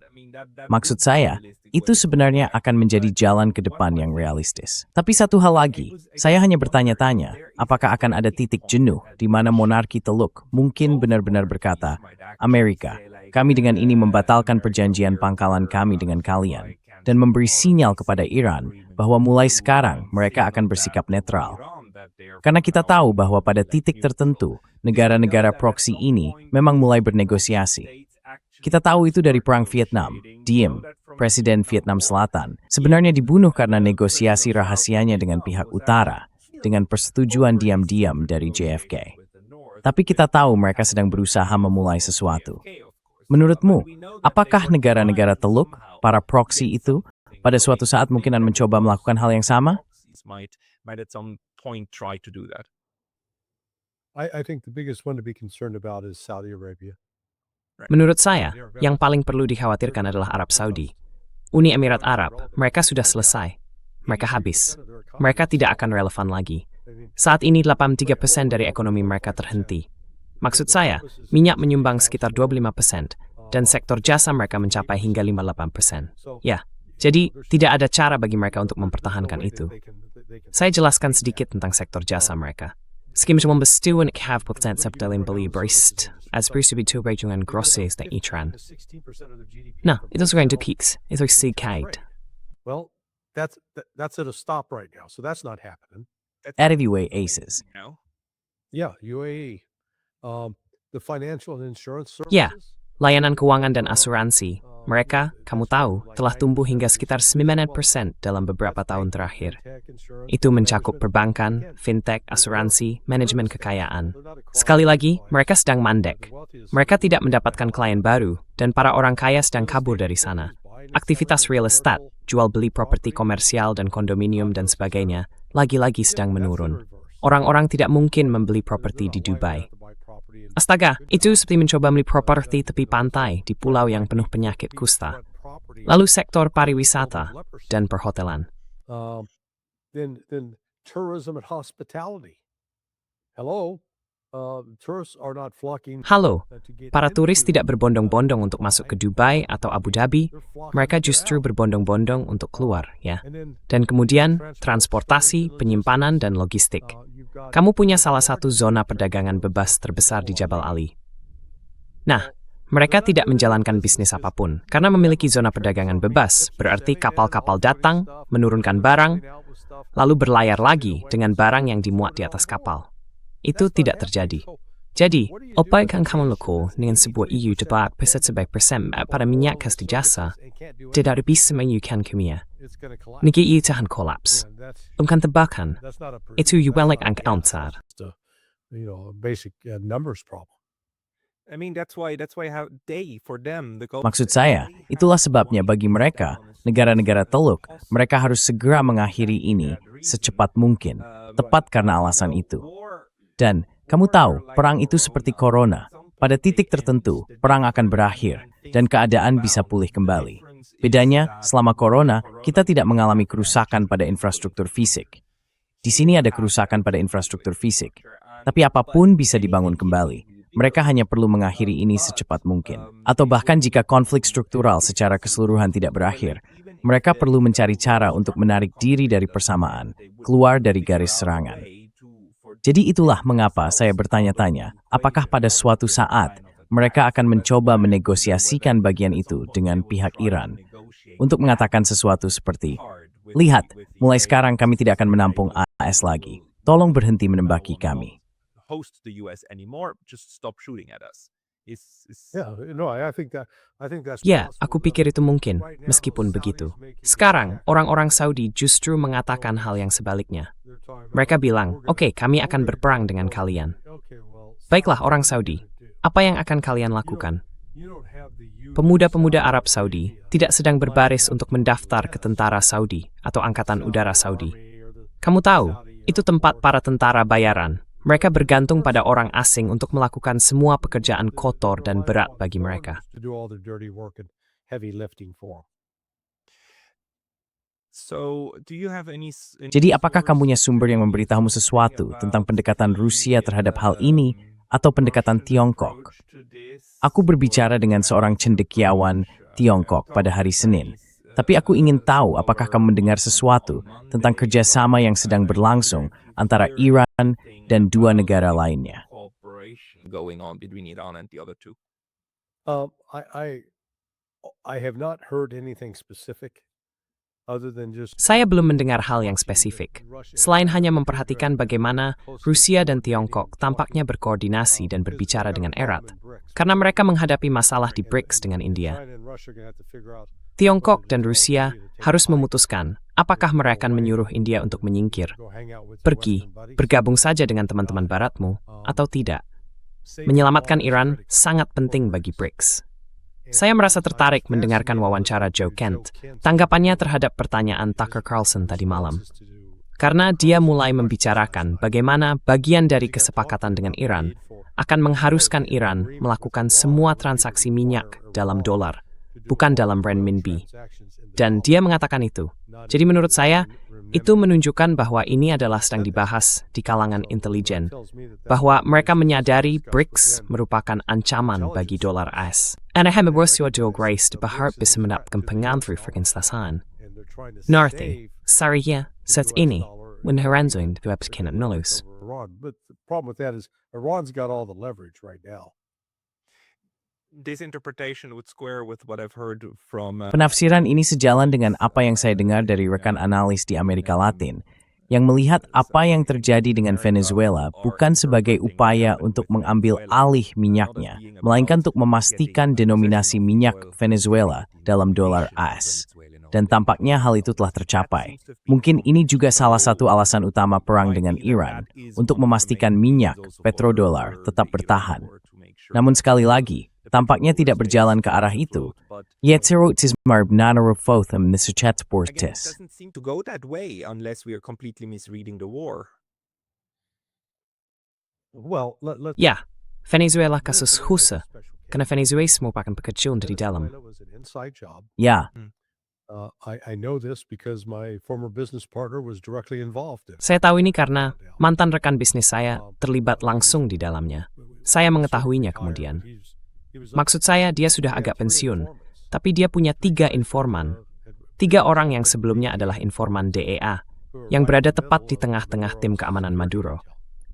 Speaker 2: Maksud saya, itu sebenarnya akan menjadi jalan ke depan yang realistis. Tapi satu hal lagi, saya hanya bertanya-tanya, apakah akan ada titik jenuh di mana monarki Teluk mungkin benar-benar berkata, Amerika, kami dengan ini membatalkan perjanjian pangkalan kami dengan kalian, dan memberi sinyal kepada Iran bahwa mulai sekarang mereka akan bersikap netral. Karena kita tahu bahwa pada titik tertentu, negara-negara proksi ini memang mulai bernegosiasi. Kita tahu itu dari Perang Vietnam. Diem, Presiden Vietnam Selatan, sebenarnya dibunuh karena negosiasi rahasianya dengan pihak utara, dengan persetujuan diam-diam dari JFK. Tapi kita tahu mereka sedang berusaha memulai sesuatu. Menurutmu, apakah negara-negara Teluk, para proksi itu, pada suatu saat mungkin akan mencoba melakukan hal yang sama?
Speaker 1: might at some point try to do that.
Speaker 4: I think the biggest one to be concerned about is Saudi Arabia.
Speaker 3: Menurut saya, yang paling perlu dikhawatirkan adalah Arab Saudi. Uni Emirat Arab, mereka sudah selesai. Mereka habis. Mereka tidak akan relevan lagi. Saat ini 83% dari ekonomi mereka terhenti. Maksud saya, minyak menyumbang sekitar 25%, dan sektor jasa mereka mencapai hingga 58%. Ya, jadi tidak ada cara bagi mereka untuk mempertahankan itu. Saya jelaskan sedikit tentang sektor jasa mereka. Skim som består have potential dalam beli brist, as bersubito regionen grosses den Iran. Nah, itu sekarang itu kicks, itu sigkait.
Speaker 4: Well, that's at a stop right now, so that's not happening.
Speaker 2: Heavyweight aces.
Speaker 1: No?
Speaker 4: Yeah, UAE, the financial and insurance services.
Speaker 3: Ya, layanan keuangan dan asuransi, mereka, kamu tahu, telah tumbuh hingga sekitar 9% dalam beberapa tahun terakhir. Itu mencakup perbankan, fintech, asuransi, manajemen kekayaan. Sekali lagi, mereka sedang mandek. Mereka tidak mendapatkan klien baru, dan para orang kaya sedang kabur dari sana. Aktivitas real estate, jual beli properti komersial dan kondominium dan sebagainya, lagi-lagi sedang menurun. Orang-orang tidak mungkin membeli properti di Dubai. Astaga, itu seperti mencoba membeli properti tepi pantai di pulau yang penuh penyakit kusta. Lalu sektor pariwisata dan perhotelan.
Speaker 4: Then tourism and hospitality. Hello, tourists are not flocking.
Speaker 3: Halo, para turis tidak berbondong-bondong untuk masuk ke Dubai atau Abu Dhabi, mereka justru berbondong-bondong untuk keluar, ya. Dan kemudian, transportasi, penyimpanan, dan logistik. Kamu punya salah satu zona perdagangan bebas terbesar di Jabal Ali. Nah, mereka tidak menjalankan bisnis apapun, karena memiliki zona perdagangan bebas, berarti kapal-kapal datang, menurunkan barang, lalu berlayar lagi dengan barang yang dimuat di atas kapal. Itu tidak terjadi. Jadi, apa yang kamu lakukan dengan sebuah EU debat sebagai persen pada minyak khas di jasa, tidak bisa menyukan kimia. Negeri itu akan kolaps. Bukan tebakan, itu yuelik angka ansar.
Speaker 4: Basic numbers problem.
Speaker 1: I mean, that's why how for them the Gulf.
Speaker 2: Maksud saya, itulah sebabnya bagi mereka, negara-negara Teluk, mereka harus segera mengakhiri ini secepat mungkin, tepat karena alasan itu. Dan, kamu tahu, perang itu seperti corona. Pada titik tertentu, perang akan berakhir dan keadaan bisa pulih kembali. Bedanya, selama corona, kita tidak mengalami kerusakan pada infrastruktur fisik. Di sini ada kerusakan pada infrastruktur fisik, tapi apapun bisa dibangun kembali. Mereka hanya perlu mengakhiri ini secepat mungkin. Atau bahkan jika konflik struktural secara keseluruhan tidak berakhir, mereka perlu mencari cara untuk menarik diri dari persamaan, keluar dari garis serangan. Jadi itulah mengapa saya bertanya-tanya, apakah pada suatu saat mereka akan mencoba menegosiasikan bagian itu dengan pihak Iran untuk mengatakan sesuatu seperti, lihat, mulai sekarang kami tidak akan menampung AS lagi. Tolong berhenti menembaki kami.
Speaker 3: Ya, aku pikir itu mungkin, meskipun begitu. Sekarang, orang-orang Saudi justru mengatakan hal yang sebaliknya. Mereka bilang, oke, kami akan berperang dengan kalian. Baiklah orang Saudi, apa yang akan kalian lakukan? Pemuda-pemuda Arab Saudi tidak sedang berbaris untuk mendaftar ke tentara Saudi atau Angkatan Udara Saudi. Kamu tahu, itu tempat para tentara bayaran. Mereka bergantung pada orang asing untuk melakukan semua pekerjaan kotor dan berat bagi mereka.
Speaker 2: Jadi apakah kamu punya sumber yang memberitahumu sesuatu tentang pendekatan Rusia terhadap hal ini atau pendekatan Tiongkok? Aku berbicara dengan seorang cendekiawan Tiongkok pada hari Senin, tapi aku ingin tahu apakah kamu mendengar sesuatu tentang kerjasama yang sedang berlangsung antara Iran dan dua negara lainnya.
Speaker 4: I have not heard anything specific.
Speaker 3: Saya belum mendengar hal yang spesifik, selain hanya memperhatikan bagaimana Rusia dan Tiongkok tampaknya berkoordinasi dan berbicara dengan erat, karena mereka menghadapi masalah di BRICS dengan India. Tiongkok dan Rusia harus memutuskan apakah mereka akan menyuruh India untuk menyingkir, pergi, bergabung saja dengan teman-teman baratmu, atau tidak. Menyelamatkan Iran sangat penting bagi BRICS. Saya merasa tertarik mendengarkan wawancara Joe Kent, tanggapannya terhadap pertanyaan Tucker Carlson tadi malam. Karena dia mulai membicarakan bagaimana bagian dari kesepakatan dengan Iran akan mengharuskan Iran melakukan semua transaksi minyak dalam dolar, bukan dalam renminbi. Dan dia mengatakan itu. Jadi menurut saya, itu menunjukkan bahwa ini adalah sedang dibahas di kalangan intelijen, bahwa mereka menyadari BRICS merupakan ancaman bagi dolar AS. Anaheim bersua dua grace di bahar bisa mendapatkan pengaruh frekuensi. Narti, sarinya, saat ini, menherankan terhadap kena nulus.
Speaker 4: But the problem with that is Iran's got all the leverage right now.
Speaker 2: Penafsiran ini sejalan dengan apa yang saya dengar dari rekan analis di Amerika Latin, yang melihat apa yang terjadi dengan Venezuela bukan sebagai upaya untuk mengambil alih minyaknya, melainkan untuk memastikan denominasi minyak Venezuela dalam dolar AS. Dan tampaknya hal itu telah tercapai. Mungkin ini juga salah satu alasan utama perang dengan Iran, untuk memastikan minyak, petrodolar, tetap bertahan. Namun sekali lagi, tampaknya tidak berjalan ke arah itu. Yetzerotis marb nanorofotham nisachatsportis.
Speaker 3: Ya, Venezuela kasus khusus, karena Venezuela merupakan pekerjaan dari dalam.
Speaker 2: Ya,
Speaker 4: I know this because my former business partner was directly involved in it.
Speaker 3: Saya tahu ini karena mantan rekan bisnis saya terlibat langsung di dalamnya. Saya mengetahuinya kemudian. Maksud saya, dia sudah agak pensiun, tapi dia punya 3 informan. 3 orang yang sebelumnya adalah informan DEA, yang berada tepat di tengah-tengah tim keamanan Maduro.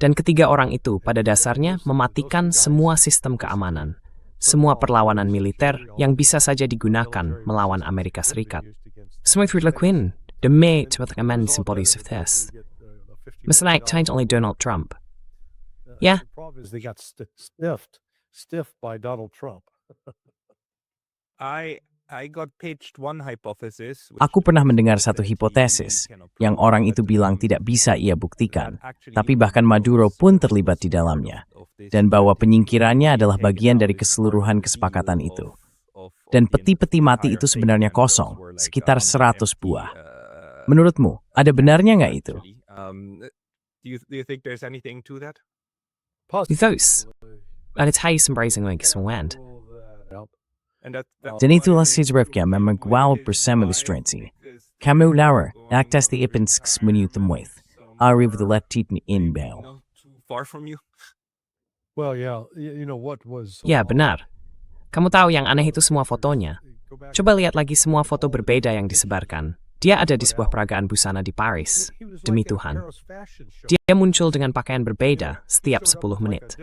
Speaker 3: Dan ketiga orang itu pada dasarnya mematikan semua sistem keamanan, semua perlawanan militer yang bisa saja digunakan melawan Amerika Serikat. Semua itu dilakukan demi teman-teman simbolis of this. Misalnya change oleh Donald Trump. Ya.
Speaker 4: They got stiffed by Donald Trump.
Speaker 2: Aku pernah mendengar satu hipotesis yang orang itu bilang tidak bisa ia buktikan, tapi bahkan Maduro pun terlibat di dalamnya, dan bahwa penyingkirannya adalah bagian dari keseluruhan kesepakatan itu. Dan peti-peti mati itu sebenarnya kosong, sekitar 100 buah. Menurutmu, ada benarnya nggak itu?
Speaker 3: at its highest embracing wend.
Speaker 2: Dan itulah sisrefka memang gwal bersama Strenzi. Kamu lawer, aktas the ipensks menutum with. Arrive the letit in bail.
Speaker 1: Far from you.
Speaker 4: Well, yeah, you know what was.
Speaker 3: Ya, benar. Kamu tahu yang aneh itu semua fotonya. Coba lihat lagi semua foto berbeda yang disebarkan. Dia ada di sebuah peragaan busana di Paris. Demi Tuhan. Dia muncul dengan pakaian berbeda setiap 10 menit.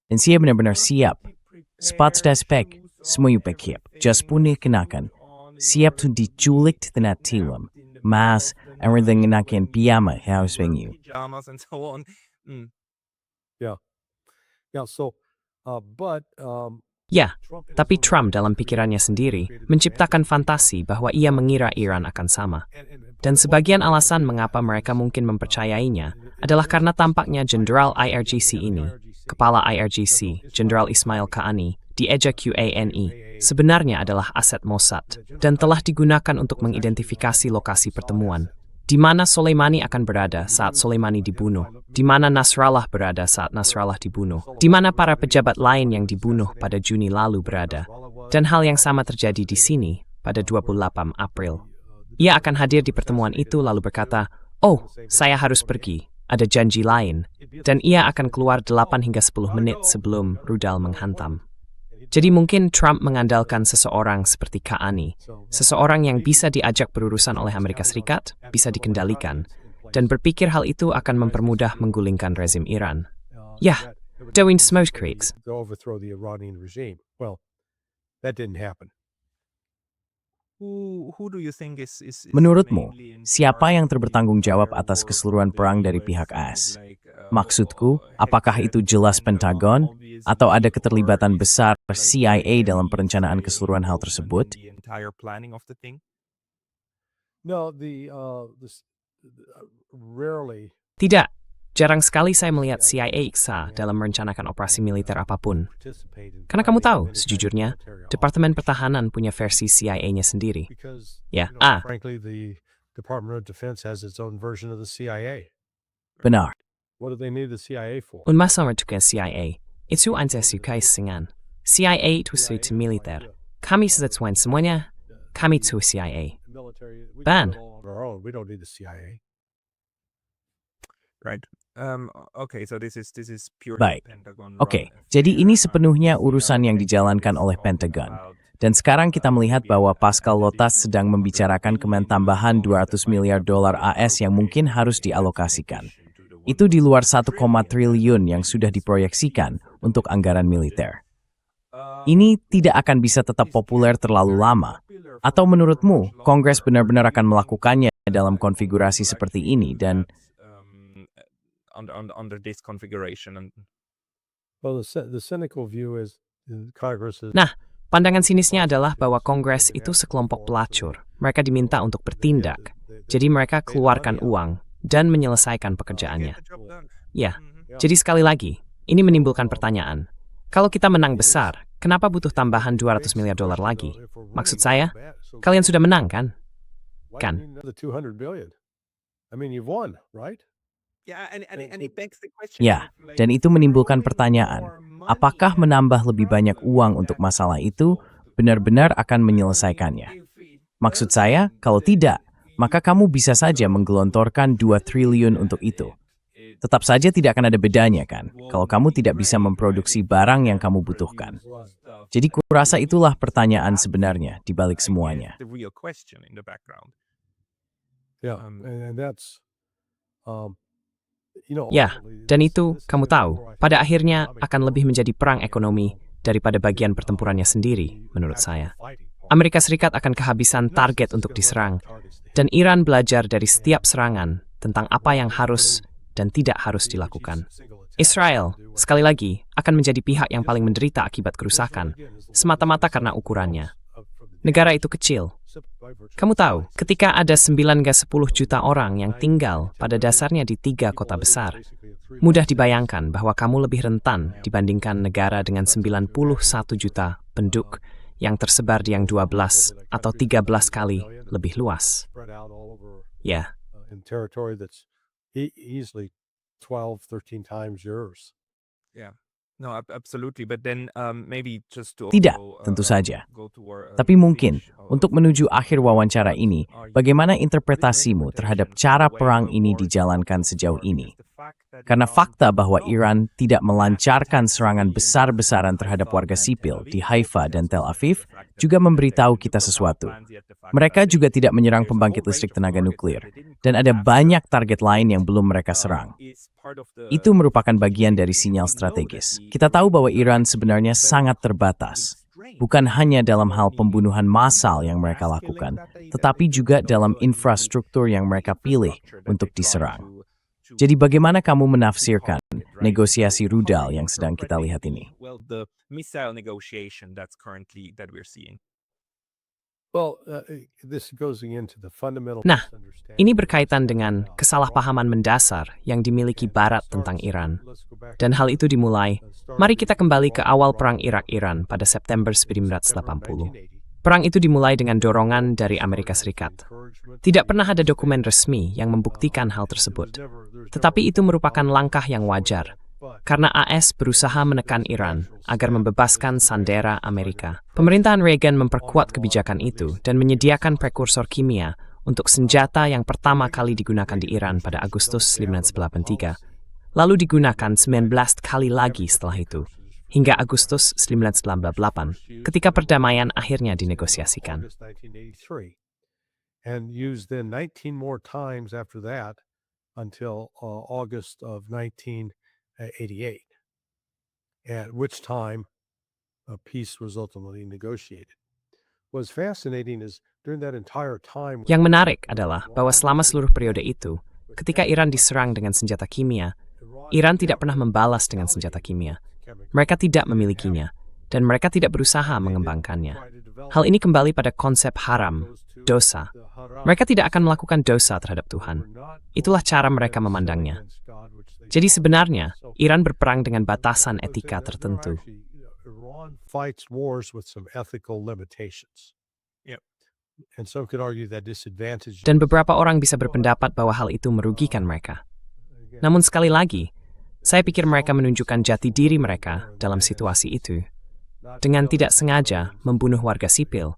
Speaker 2: Dan siya benar-benar siap. Spots das pek, semuanya pekip. Just pun dikenakan. Siap tuh diculik tenat tilam. Mas, everything nakin piyama house venue.
Speaker 1: Pajamas and so on.
Speaker 4: Yeah, so, but,
Speaker 3: Ya, tapi Trump dalam pikirannya sendiri menciptakan fantasi bahwa ia mengira Iran akan sama. Dan sebagian alasan mengapa mereka mungkin mempercayainya adalah karena tampaknya Jenderal IRGC ini, Kepala IRGC, Jenderal Ismail Qaani, di Eja QANI, sebenarnya adalah aset Mossad dan telah digunakan untuk mengidentifikasi lokasi pertemuan. Di mana Soleimani akan berada saat Soleimani dibunuh, di mana Nasrallah berada saat Nasrallah dibunuh, di mana para pejabat lain yang dibunuh pada Juni lalu berada, dan hal yang sama terjadi di sini pada 28 April. Ia akan hadir di pertemuan itu lalu berkata, "Oh, saya harus pergi, ada janji lain," dan ia akan keluar 8 hingga 10 menit sebelum rudal menghantam. Jadi mungkin Trump mengandalkan seseorang seperti Qaani, seseorang yang bisa diajak berurusan oleh Amerika Serikat, bisa dikendalikan, dan berpikir hal itu akan mempermudah menggulingkan rezim Iran. Yah, Doing smoke creeks.
Speaker 4: To overthrow the Iranian regime. Well, that didn't happen.
Speaker 1: Who do you think is
Speaker 2: Menurutmu,
Speaker 1: mainly in
Speaker 2: siapa yang
Speaker 1: charge
Speaker 2: bertanggung jawab
Speaker 1: of
Speaker 2: atas
Speaker 1: war
Speaker 2: keseluruhan perang dari
Speaker 1: US,
Speaker 2: pihak AS?
Speaker 1: like,
Speaker 2: Maksudku, apakah itu jelas Pentagon, atau ada keterlibatan besar CIA dalam perencanaan keseluruhan hal tersebut?
Speaker 1: the entire planning of the thing?
Speaker 4: No, rarely.
Speaker 3: Tidak, jarang sekali saya melihat CIA iksa dalam merencanakan operasi militer apapun. Karena kamu tahu, sejujurnya, Departemen Pertahanan punya versi CIA-nya sendiri. Ya,
Speaker 4: Frankly, the Department of Defense has its own version of the CIA.
Speaker 2: Benar.
Speaker 4: What do they need the CIA for?
Speaker 3: Un masalah dengan CIA, itu anda sukai singan. CIA itu suatu militer. Kami sesuai semuanya, kami itu CIA.
Speaker 4: Military, we
Speaker 3: Ban.
Speaker 4: do it all on our own. We don't need the CIA.
Speaker 1: Right. Okay, so this is pure
Speaker 2: Baik.
Speaker 1: Pentagon.
Speaker 2: Oke, jadi ini sepenuhnya urusan yang dijalankan oleh Pentagon. Dan sekarang kita melihat bahwa Pascal Lotas sedang membicarakan kemen tambahan 200 miliar dolar AS yang mungkin harus dialokasikan. Itu di luar 1, triliun yang sudah diproyeksikan untuk anggaran militer. Ini tidak akan bisa tetap populer terlalu lama. Atau menurutmu, Kongres benar-benar akan melakukannya dalam konfigurasi seperti ini dan
Speaker 1: under this configuration and
Speaker 4: Well, the cynical view is Congress is.
Speaker 3: Nah, pandangan sinisnya adalah bahwa Kongres itu sekelompok pelacur. Mereka diminta untuk bertindak. Jadi mereka keluarkan uang dan menyelesaikan pekerjaannya.
Speaker 1: get the job done.
Speaker 3: Ya, jadi sekali lagi, ini menimbulkan pertanyaan. Kalau kita menang besar, kenapa butuh tambahan 200 miliar dolar lagi? Maksud saya, kalian sudah menang kan?
Speaker 4: Why
Speaker 3: kan.
Speaker 4: do you need another 200 billion? I mean, you've won, right?
Speaker 1: Yeah, and it begs the question.
Speaker 2: ya, dan itu menimbulkan pertanyaan. Apakah menambah lebih banyak uang untuk masalah itu benar-benar akan menyelesaikannya? Maksud saya, kalau tidak, maka kamu bisa saja menggelontorkan 2 triliun untuk itu. Tetap saja tidak akan ada bedanya kan, kalau kamu tidak bisa memproduksi barang yang kamu butuhkan. Jadi kurasa itulah pertanyaan sebenarnya di balik semuanya.
Speaker 1: The real question in the background.
Speaker 4: Yeah, and that's, you know.
Speaker 3: Ya, dan itu, kamu tahu, pada akhirnya akan lebih menjadi perang ekonomi daripada bagian pertempurannya sendiri, menurut saya. Amerika Serikat akan kehabisan target untuk diserang, dan Iran belajar dari setiap serangan tentang apa yang harus dan tidak harus dilakukan. Israel, sekali lagi, akan menjadi pihak yang paling menderita akibat kerusakan, semata-mata karena ukurannya. Negara itu kecil. Kamu tahu, ketika ada 9 hingga 10 juta orang yang tinggal pada dasarnya di 3 kota besar, mudah dibayangkan bahwa kamu lebih rentan dibandingkan negara dengan 91 juta penduduk yang tersebar di yang 12 atau 13 kali lebih luas.
Speaker 4: Spread out all over
Speaker 3: Ya,
Speaker 4: in territory that's easily 12, 13 times yours.
Speaker 1: No, absolutely. But then maybe just to
Speaker 2: Tidak,
Speaker 1: also,
Speaker 2: tentu saja.
Speaker 1: go to our,
Speaker 2: Tapi mungkin,
Speaker 1: finish,
Speaker 2: untuk menuju akhir wawancara ini, bagaimana interpretasimu terhadap cara perang ini dijalankan sejauh ini? Karena fakta bahwa Iran tidak melancarkan serangan besar-besaran terhadap warga sipil di Haifa dan Tel Aviv juga memberitahu kita sesuatu. Mereka juga tidak menyerang pembangkit listrik tenaga nuklir, dan ada banyak target lain yang belum mereka serang. Itu merupakan bagian dari sinyal strategis. Kita tahu bahwa Iran sebenarnya sangat terbatas, bukan hanya dalam hal pembunuhan massal yang mereka lakukan, tetapi juga dalam infrastruktur yang mereka pilih untuk diserang. Jadi bagaimana kamu menafsirkan negosiasi rudal yang sedang kita lihat ini?
Speaker 1: Well, the missile negotiation that we're seeing.
Speaker 4: Well, this goes into the fundamental
Speaker 3: Nah,
Speaker 4: misunderstanding.
Speaker 3: Ini berkaitan dengan kesalahpahaman mendasar yang dimiliki Barat tentang Iran. Dan hal itu dimulai, mari kita kembali ke awal Perang Irak-Iran pada September 1980. Perang itu dimulai dengan dorongan dari Amerika Serikat. Tidak pernah ada dokumen resmi yang membuktikan hal tersebut. Tetapi itu merupakan langkah yang wajar, karena AS berusaha menekan Iran agar membebaskan sandera Amerika. Pemerintahan Reagan memperkuat kebijakan itu dan menyediakan prekursor kimia untuk senjata yang pertama kali digunakan di Iran pada Agustus 1983, lalu digunakan 19 kali lagi setelah itu, hingga Agustus 1998, ketika perdamaian akhirnya dinegosiasikan.
Speaker 4: August 1983, and used then 19 more times after that until August of 1988, at which time a peace was ultimately negotiated. What's fascinating is during that entire time,
Speaker 3: Yang menarik adalah bahwa selama seluruh periode itu, ketika Iran diserang dengan senjata kimia, Iran tidak pernah membalas dengan senjata kimia. Mereka tidak memilikinya, dan mereka tidak berusaha mengembangkannya. Hal ini kembali pada konsep haram, dosa. Mereka tidak akan melakukan dosa terhadap Tuhan. Itulah cara mereka memandangnya. Jadi sebenarnya, Iran berperang dengan batasan etika tertentu.
Speaker 4: Iran fights wars with some ethical limitations.
Speaker 1: Yep.
Speaker 4: And some could argue that disadvantage.
Speaker 3: Dan beberapa orang bisa berpendapat bahwa hal itu merugikan mereka. Namun sekali lagi, saya pikir mereka menunjukkan jati diri mereka dalam situasi itu, dengan tidak sengaja membunuh warga sipil,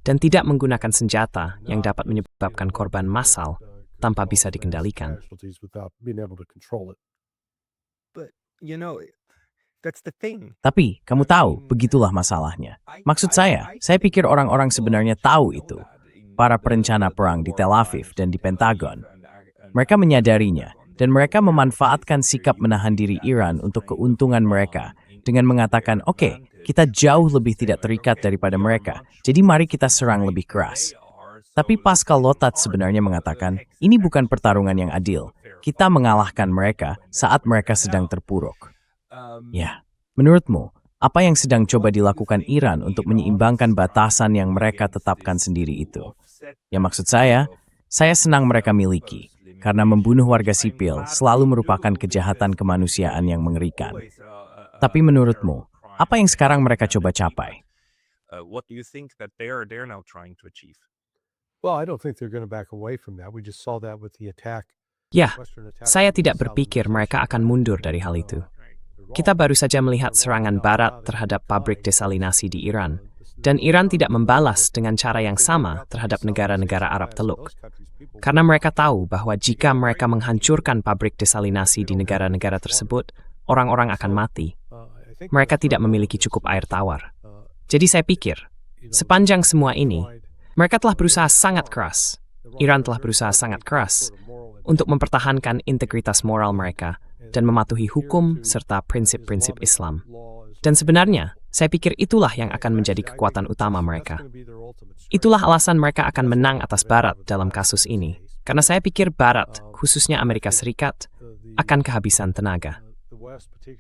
Speaker 3: dan tidak menggunakan senjata yang dapat menyebabkan korban massal tanpa bisa dikendalikan.
Speaker 4: Without being able to control it.
Speaker 1: But that's the thing.
Speaker 2: Tapi, kamu tahu, begitulah masalahnya. Maksud saya pikir orang-orang sebenarnya tahu itu. Para perencana perang di Tel Aviv dan di Pentagon. Mereka menyadarinya, dan mereka memanfaatkan sikap menahan diri Iran untuk keuntungan mereka dengan mengatakan, oke, kita jauh lebih tidak terikat daripada mereka, jadi mari kita serang lebih keras. Tapi Pascal Lotat sebenarnya mengatakan, ini bukan pertarungan yang adil. Kita mengalahkan mereka saat mereka sedang terpuruk. Ya, menurutmu, apa yang sedang coba dilakukan Iran untuk menyeimbangkan batasan yang mereka tetapkan sendiri itu? Ya maksud saya senang mereka miliki. Karena membunuh warga sipil selalu merupakan kejahatan kemanusiaan yang mengerikan. Tapi menurutmu, apa yang sekarang mereka coba capai?
Speaker 1: What do you think that they're now trying to achieve?
Speaker 4: Well, I don't think they're going to back away from that. We just saw that with the attack.
Speaker 3: Ya, saya tidak berpikir mereka akan mundur dari hal itu. Kita baru saja melihat serangan Barat terhadap pabrik desalinasi di Iran, dan Iran tidak membalas dengan cara yang sama terhadap negara-negara Arab Teluk. Karena mereka tahu bahwa jika mereka menghancurkan pabrik desalinasi di negara-negara tersebut, orang-orang akan mati. Mereka tidak memiliki cukup air tawar. Jadi saya pikir, sepanjang semua ini, mereka telah berusaha sangat keras. Iran telah berusaha sangat keras untuk mempertahankan integritas moral mereka dan mematuhi hukum serta prinsip-prinsip Islam. Dan sebenarnya, saya pikir itulah yang akan menjadi kekuatan utama mereka. Itulah alasan mereka akan menang atas Barat dalam kasus ini. Karena saya pikir Barat, khususnya Amerika Serikat, akan kehabisan tenaga.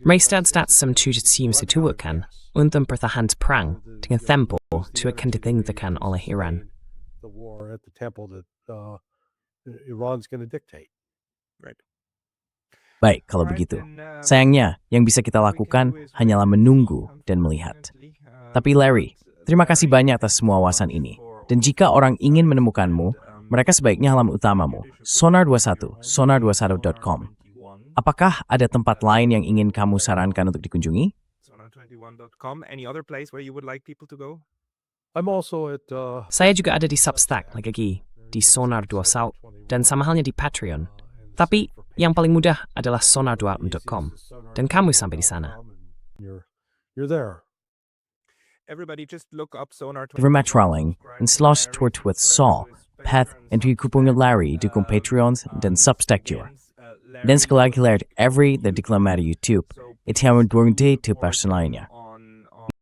Speaker 3: Mereka some situasikan untuk pertahanan perang dengan tempo yang akan ditinggalkan oleh Iran.
Speaker 4: The war at the temple that Iran's going to dictate.
Speaker 1: Right.
Speaker 2: Baik, kalau begitu. Sayangnya, yang bisa kita lakukan hanyalah menunggu dan melihat. Tapi Larry, terima kasih banyak atas semua wawasan ini. Dan jika orang ingin menemukanmu, mereka sebaiknya halaman utamamu, sonar21, sonar21.com. Apakah ada tempat lain yang ingin kamu sarankan untuk dikunjungi?
Speaker 1: Sonar21.com. Any other place where you would like people to go?
Speaker 4: I'm also at
Speaker 3: Saya juga ada di Substack lagi, di Sonar 2 South, dan sama halnya di Patreon. Tapi yang paling mudah adalah sonar2.com, dan kamu sampai di sana.
Speaker 4: You're there.
Speaker 1: Everybody just look up Sonar.
Speaker 2: Vermatraling, en slash toort with Saul, Path, en tuikupungan Larry, dukung Patreons, dan Substack juga. Dan sekali lagi lihat every the deklamasi YouTube, itu yang durante tu personalnya.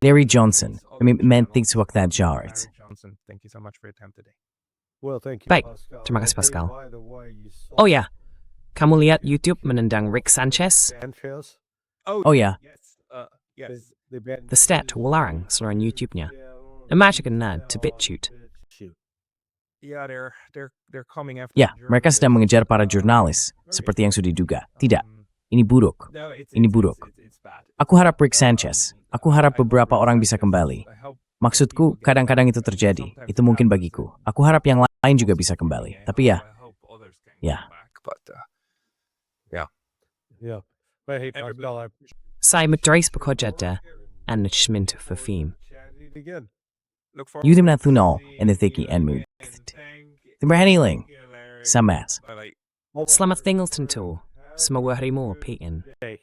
Speaker 2: Larry Johnson, kami mentik sewaktu jaret.
Speaker 1: Johnson, thank you so much for your time today.
Speaker 4: Well, thank you.
Speaker 3: Baik,
Speaker 4: Pascal.
Speaker 3: terima kasih, Pascal.
Speaker 4: By the way, you saw
Speaker 3: Oh ya, kamu lihat YouTube menendang Rick Sanchez?
Speaker 4: Sanchez.
Speaker 2: Oh ya,
Speaker 1: Yes. Yes.
Speaker 4: They banned
Speaker 3: The Stat melarang saluran YouTube-nya. Imagine to BitChute.
Speaker 1: Yeah, they're coming after.
Speaker 2: ya, mereka sedang mengejar para jurnalis, seperti yang sudah diduga. Tidak, ini buruk.
Speaker 1: No, it's
Speaker 2: Ini buruk.
Speaker 1: It's bad.
Speaker 2: Aku harap Rick Sanchez, aku harap beberapa orang bisa kembali.
Speaker 1: I hope
Speaker 2: Maksudku, kadang-kadang itu terjadi. Itu mungkin bagiku. Aku harap yang lain juga bisa kembali. Tapi ya,
Speaker 1: I hope others can
Speaker 2: Yeah.
Speaker 1: come back, but
Speaker 4: Yeah. But hey, Pascal, I
Speaker 3: Saya medrais bekerja and schmint for film.
Speaker 4: appreciate it again.
Speaker 1: look forward
Speaker 2: Yudhim na
Speaker 1: to
Speaker 2: thuno,
Speaker 1: seeing
Speaker 2: en the thicky
Speaker 1: you
Speaker 2: and
Speaker 1: again.
Speaker 2: mood.
Speaker 1: Thank
Speaker 2: Timberhaniling,
Speaker 1: you, Larry.
Speaker 2: Samas.
Speaker 1: Bye-bye.
Speaker 3: Selamat tinggal tentu. Semua harimu, Peyton.
Speaker 4: Hey,